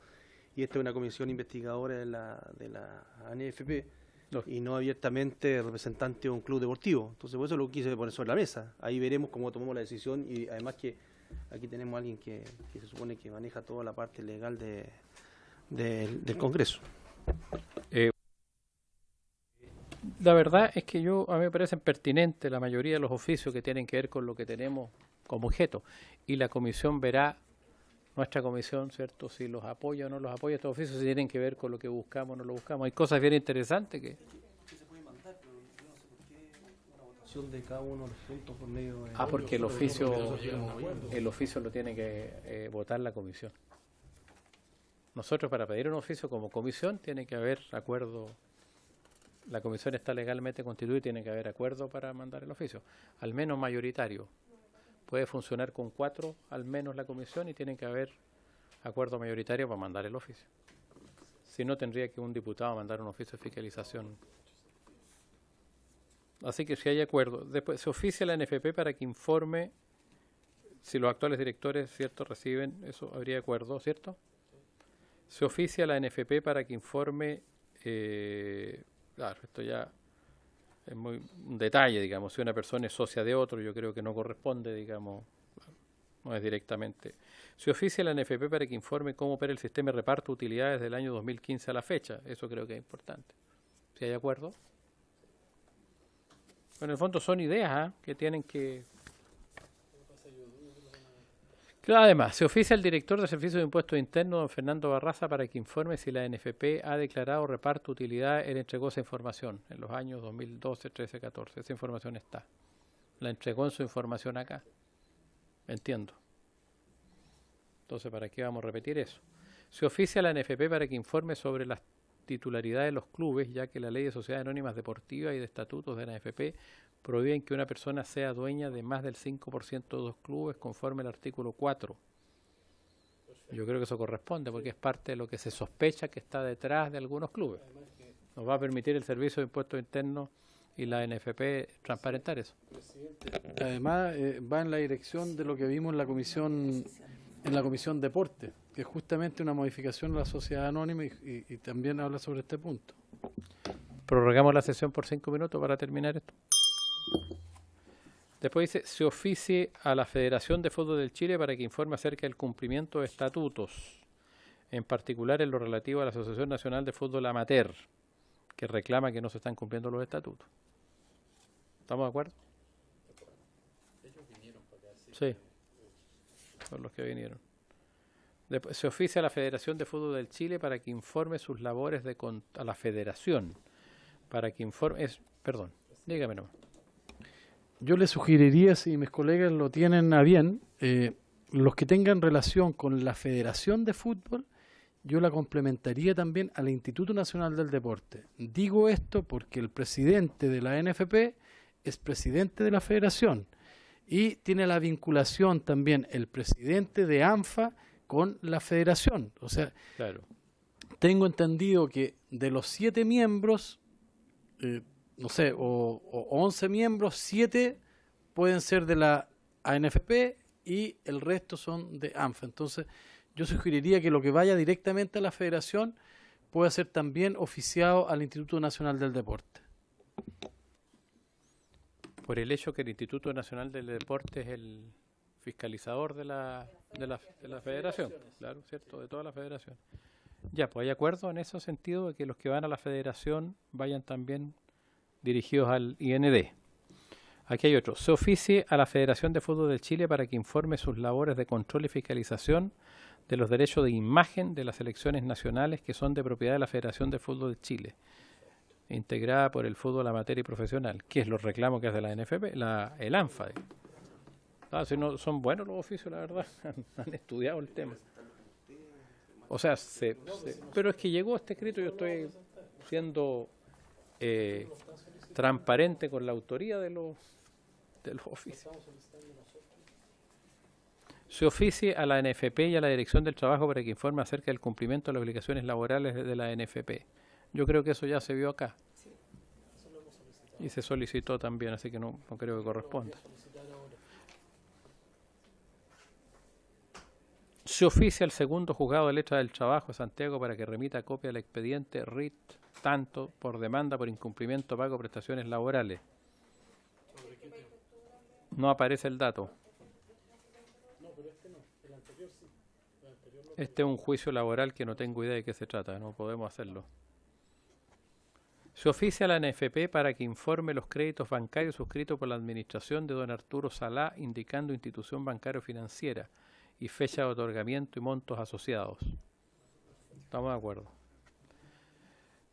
y esta es una comisión investigadora de la ANFP, y no abiertamente representante de un club deportivo. Entonces por eso lo quise poner sobre la mesa. Ahí veremos cómo tomamos la decisión y además que aquí tenemos a alguien que se supone que maneja toda la parte legal del Congreso. La verdad es que a mí me parecen pertinentes la mayoría de los oficios que tienen que ver con lo que tenemos como objeto. Y la comisión verá, nuestra comisión, ¿cierto?, si los apoya o no los apoya estos oficios, si tienen que ver con lo que buscamos o no lo buscamos. Hay cosas bien interesantes que... Se puede mandar, pero yo no sé por qué una votación de cada uno de los puntos por medio de... porque el oficio lo tiene que votar la comisión. Nosotros para pedir un oficio como comisión tiene que haber acuerdo. La comisión está legalmente constituida y tiene que haber acuerdo para mandar el oficio, al menos mayoritario. Puede funcionar con 4 al menos la comisión y tiene que haber acuerdo mayoritario para mandar el oficio. Si no, tendría que un diputado mandar un oficio de fiscalización. Así que si hay acuerdo, después se oficia a la NFP para que informe si los actuales directores, ¿cierto?, reciben, eso habría acuerdo, ¿cierto? Se oficia a la NFP para que informe, claro, esto ya es muy un detalle, digamos, si una persona es socia de otro, yo creo que no corresponde, digamos, no es directamente. Se oficia a la NFP para que informe cómo opera el sistema de reparto de utilidades del año 2015 a la fecha, eso creo que es importante. ¿Si hay acuerdo? Bueno, en el fondo son ideas que tienen que... Claro, además, se oficia al director de Servicios de Impuestos Internos, don Fernando Barraza, para que informe si la NFP ha declarado reparto de utilidades. Él entregó esa información en los años 2012, 13, 14. Esa información está. La entregó en su información acá. Entiendo. Entonces, ¿para qué vamos a repetir eso? Se oficia a la NFP para que informe sobre las titularidades de los clubes, ya que la Ley de Sociedades Anónimas Deportivas y de Estatutos de la NFP prohíben que una persona sea dueña de más del 5% de dos clubes conforme al artículo 4. Yo creo que eso corresponde porque es parte de lo que se sospecha que está detrás de algunos clubes. Nos va a permitir el Servicio de Impuestos Internos y la NFP transparentar eso. Además, va en la dirección de lo que vimos en la comisión deporte. que es justamente una modificación de la sociedad anónima y también habla sobre este punto. Prorrogamos la sesión por 5 minutos para terminar esto. Después dice, se oficie a la Federación de Fútbol del Chile para que informe acerca del cumplimiento de estatutos, en particular en lo relativo a la Asociación Nacional de Fútbol Amateur, que reclama que no se están cumpliendo los estatutos. ¿Estamos de acuerdo? Sí, son los que vinieron. Después, se oficia a la Federación de Fútbol del Chile para que informe sus labores a la Federación, para que informe... perdón, dígame nomás. Yo le sugeriría, si mis colegas lo tienen a bien, los que tengan relación con la Federación de Fútbol, yo la complementaría también al Instituto Nacional del Deporte. Digo esto porque el presidente de la NFP es presidente de la Federación y tiene la vinculación también el presidente de ANFA con la Federación. O sea, claro, tengo entendido que de los 7 miembros, no sé, o 11 miembros, 7 pueden ser de la ANFP y el resto son de ANFA. Entonces, yo sugeriría que lo que vaya directamente a la Federación pueda ser también oficiado al Instituto Nacional del Deporte. por el hecho que el Instituto Nacional del Deporte es el fiscalizador de la federación, claro, cierto, de toda la federación. Ya, pues hay acuerdo en ese sentido de que los que van a la federación vayan también dirigidos al IND. Aquí hay otro. Se oficie a la Federación de Fútbol de Chile para que informe sus labores de control y fiscalización de los derechos de imagen de las selecciones nacionales que son de propiedad de la Federación de Fútbol de Chile, integrada por el fútbol amateur y profesional, que es los reclamos que hace la NFP, el ANFA. Si no, son buenos los oficios, la verdad, han estudiado el tema. O sea, pero es que llegó este escrito, yo estoy siendo transparente con la autoría de los oficios. Se oficie a la NFP y a la Dirección del Trabajo para que informe acerca del cumplimiento de las obligaciones laborales de la NFP. Yo creo que eso ya se vio acá. Y se solicitó también, así que no creo que corresponda. Se oficia al segundo juzgado de letra del trabajo de Santiago para que remita copia del expediente RIT, tanto por demanda por incumplimiento pago de prestaciones laborales. No aparece el dato. Este es un juicio laboral que no tengo idea de qué se trata, no podemos hacerlo. Se oficia a la NFP para que informe los créditos bancarios suscritos por la administración de don Arturo Salá, indicando institución bancaria o financiera y fecha de otorgamiento y montos asociados. Estamos de acuerdo.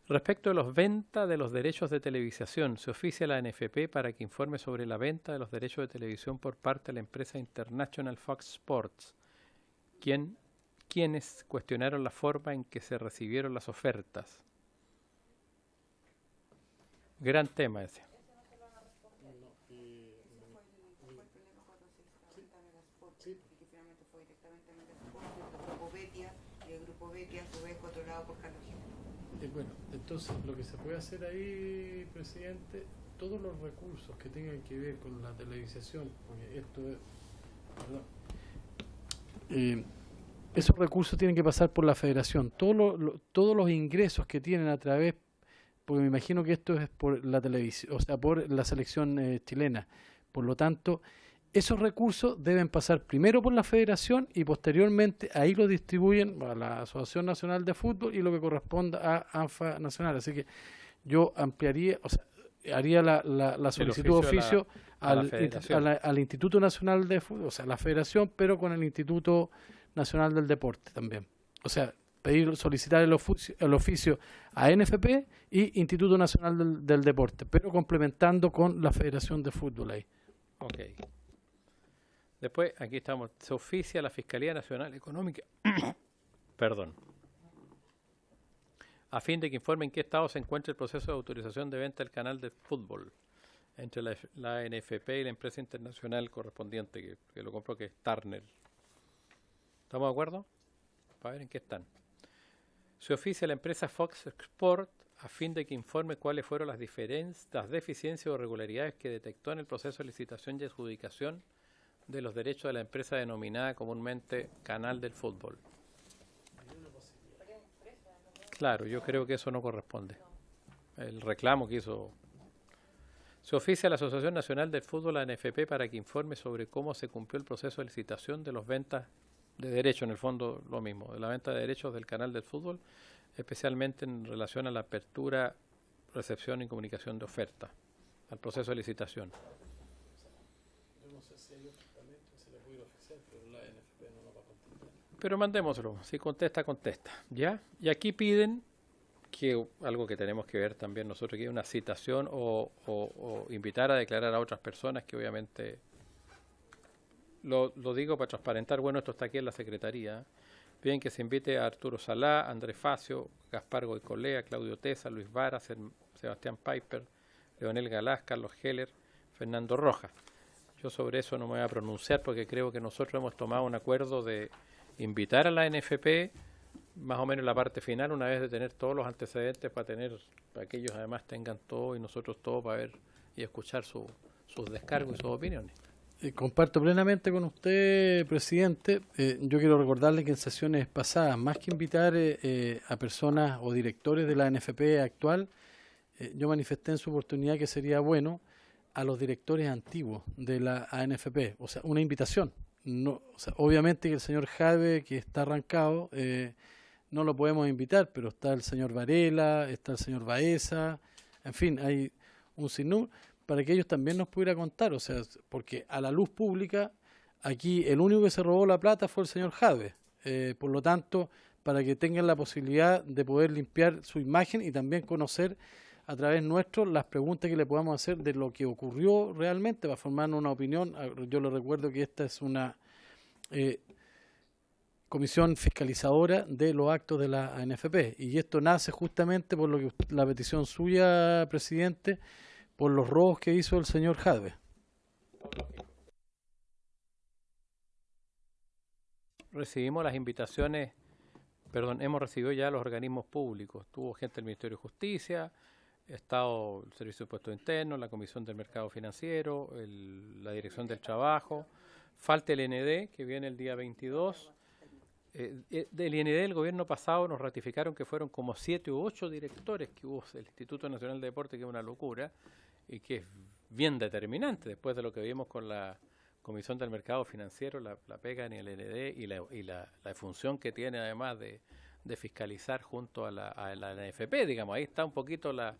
Respecto a las ventas de los derechos de televisación, se oficia a la NFP para que informe sobre la venta de los derechos de televisión por parte de la empresa International Fox Sports, quienes cuestionaron la forma en que se recibieron las ofertas. Gran tema ese. Bueno, entonces lo que se puede hacer ahí, presidente, todos los recursos que tengan que ver con la televisación, porque esto es, ¿verdad? Esos recursos tienen que pasar por la federación. Todos los ingresos que tienen a través, porque me imagino que esto es por la televisión, o sea, por la selección chilena. Por lo tanto, esos recursos deben pasar primero por la federación y posteriormente ahí lo distribuyen a la Asociación Nacional de Fútbol y lo que corresponda a ANFA Nacional. Así que yo ampliaría, o sea, haría la solicitud de oficio al Instituto Nacional de Fútbol, o sea, la federación, pero con el Instituto Nacional del Deporte también. O sea, solicitar el oficio a NFP y Instituto Nacional del Deporte, pero complementando con la Federación de Fútbol ahí. Ok. Después, aquí estamos, se oficia a la Fiscalía Nacional Económica, perdón, a fin de que informe en qué estado se encuentra el proceso de autorización de venta del canal de fútbol entre la NFP y la empresa internacional correspondiente que lo compró, que es Turner. ¿Estamos de acuerdo? Para ver en qué están. Se oficia a la empresa Fox Sport a fin de que informe cuáles fueron las deficiencias o irregularidades que detectó en el proceso de licitación y adjudicación de los derechos de la empresa denominada comúnmente Canal del Fútbol. Claro, yo creo que eso no corresponde. El reclamo que hizo... Se oficia a la Asociación Nacional del Fútbol, la ANFP, para que informe sobre cómo se cumplió el proceso de licitación de las ventas de derechos, en el fondo lo mismo, de la venta de derechos del canal del fútbol, especialmente en relación a la apertura, recepción y comunicación de ofertas, al proceso de licitación. Pero mandémoslo, si contesta, contesta, ¿ya? Y aquí piden que algo que tenemos que ver también nosotros, que es una citación o invitar a declarar a otras personas, que obviamente lo digo para transparentar. Bueno, esto está aquí en la Secretaría. Piden que se invite a Arturo Salá, Andrés Facio, Gaspar Goicolea, Claudio Tesa, Luis Vara, Sebastián Piper, Leonel Galás, Carlos Heller, Fernando Rojas. Yo sobre eso no me voy a pronunciar porque creo que nosotros hemos tomado un acuerdo de invitar a la NFP más o menos la parte final, una vez de tener todos los antecedentes, para que ellos además tengan todo y nosotros todo para ver y escuchar sus descargos y sus opiniones. Comparto plenamente con usted, presidente. Yo quiero recordarle que en sesiones pasadas, más que invitar a personas o directores de la ANFP actual, yo manifesté en su oportunidad que sería bueno a los directores antiguos de la ANFP, o sea, una invitación. No, o sea, obviamente que el señor Jadwe, que está arrancado, no lo podemos invitar, pero está el señor Varela, está el señor Baeza, en fin, hay un sinnúmero, para que ellos también nos pudiera contar, o sea, porque a la luz pública, aquí el único que se robó la plata fue el señor Jadwe, por lo tanto, para que tengan la posibilidad de poder limpiar su imagen y también conocer a través nuestro las preguntas que le podamos hacer de lo que ocurrió realmente, para formarnos una opinión. Yo le recuerdo que esta es una comisión fiscalizadora de los actos de la ANFP, y esto nace justamente por lo que la petición suya, presidente, por los robos que hizo el señor Jadwe. Recibimos las invitaciones, hemos recibido ya los organismos públicos. Tuvo gente del Ministerio de Justicia, Estado, el Servicio de Impuestos Internos, la Comisión del Mercado Financiero, la Dirección del Trabajo. Falta el IND, que viene el día 22. Del IND del gobierno pasado nos ratificaron que fueron como 7 u 8 directores que hubo el Instituto Nacional de Deporte, que es una locura y que es bien determinante después de lo que vimos con la Comisión del Mercado Financiero, la pega en el IND y la función que tiene además de fiscalizar junto a la ANFP, digamos. Ahí está un poquito la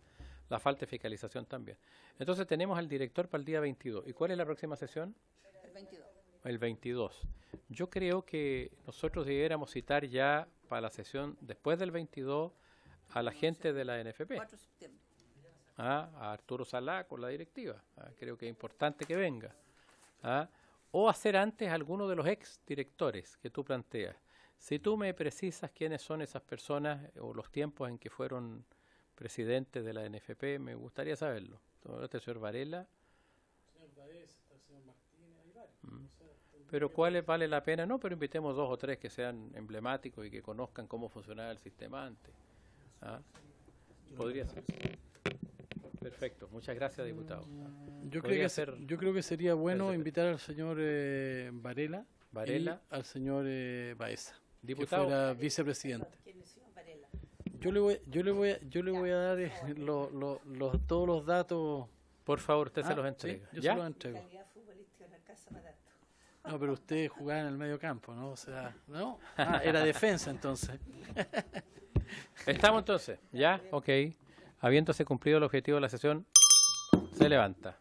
falta de fiscalización también. Entonces tenemos al director para el día 22. ¿Y cuál es la próxima sesión? El 22. El 22. Yo creo que nosotros debiéramos citar ya para la sesión después del 22 a la gente de la ANFP. 4 de septiembre. A Arturo Salá con la directiva. Creo que es importante que venga. O hacer antes alguno de los ex directores que tú planteas. Si tú me precisas quiénes son esas personas o los tiempos en que fueron presidentes de la NFP, me gustaría saberlo. El señor Varela. Pero ¿cuáles vale la pena? No, pero invitemos 2 o 3 que sean emblemáticos y que conozcan cómo funcionaba el sistema antes. Podría ser. Perfecto, muchas gracias, diputado. Yo creo que sería bueno invitar al señor Varela y al señor Baeza, diputado, que fuera vicepresidente. Yo le voy a dar todos los datos. Por favor, usted se los entrega. Sí, yo se los entrego. No, pero usted jugaba en el medio campo, ¿no? O sea, ¿no? Era defensa entonces. Estamos entonces, ¿ya? Ok. Habiéndose cumplido el objetivo de la sesión, se levanta.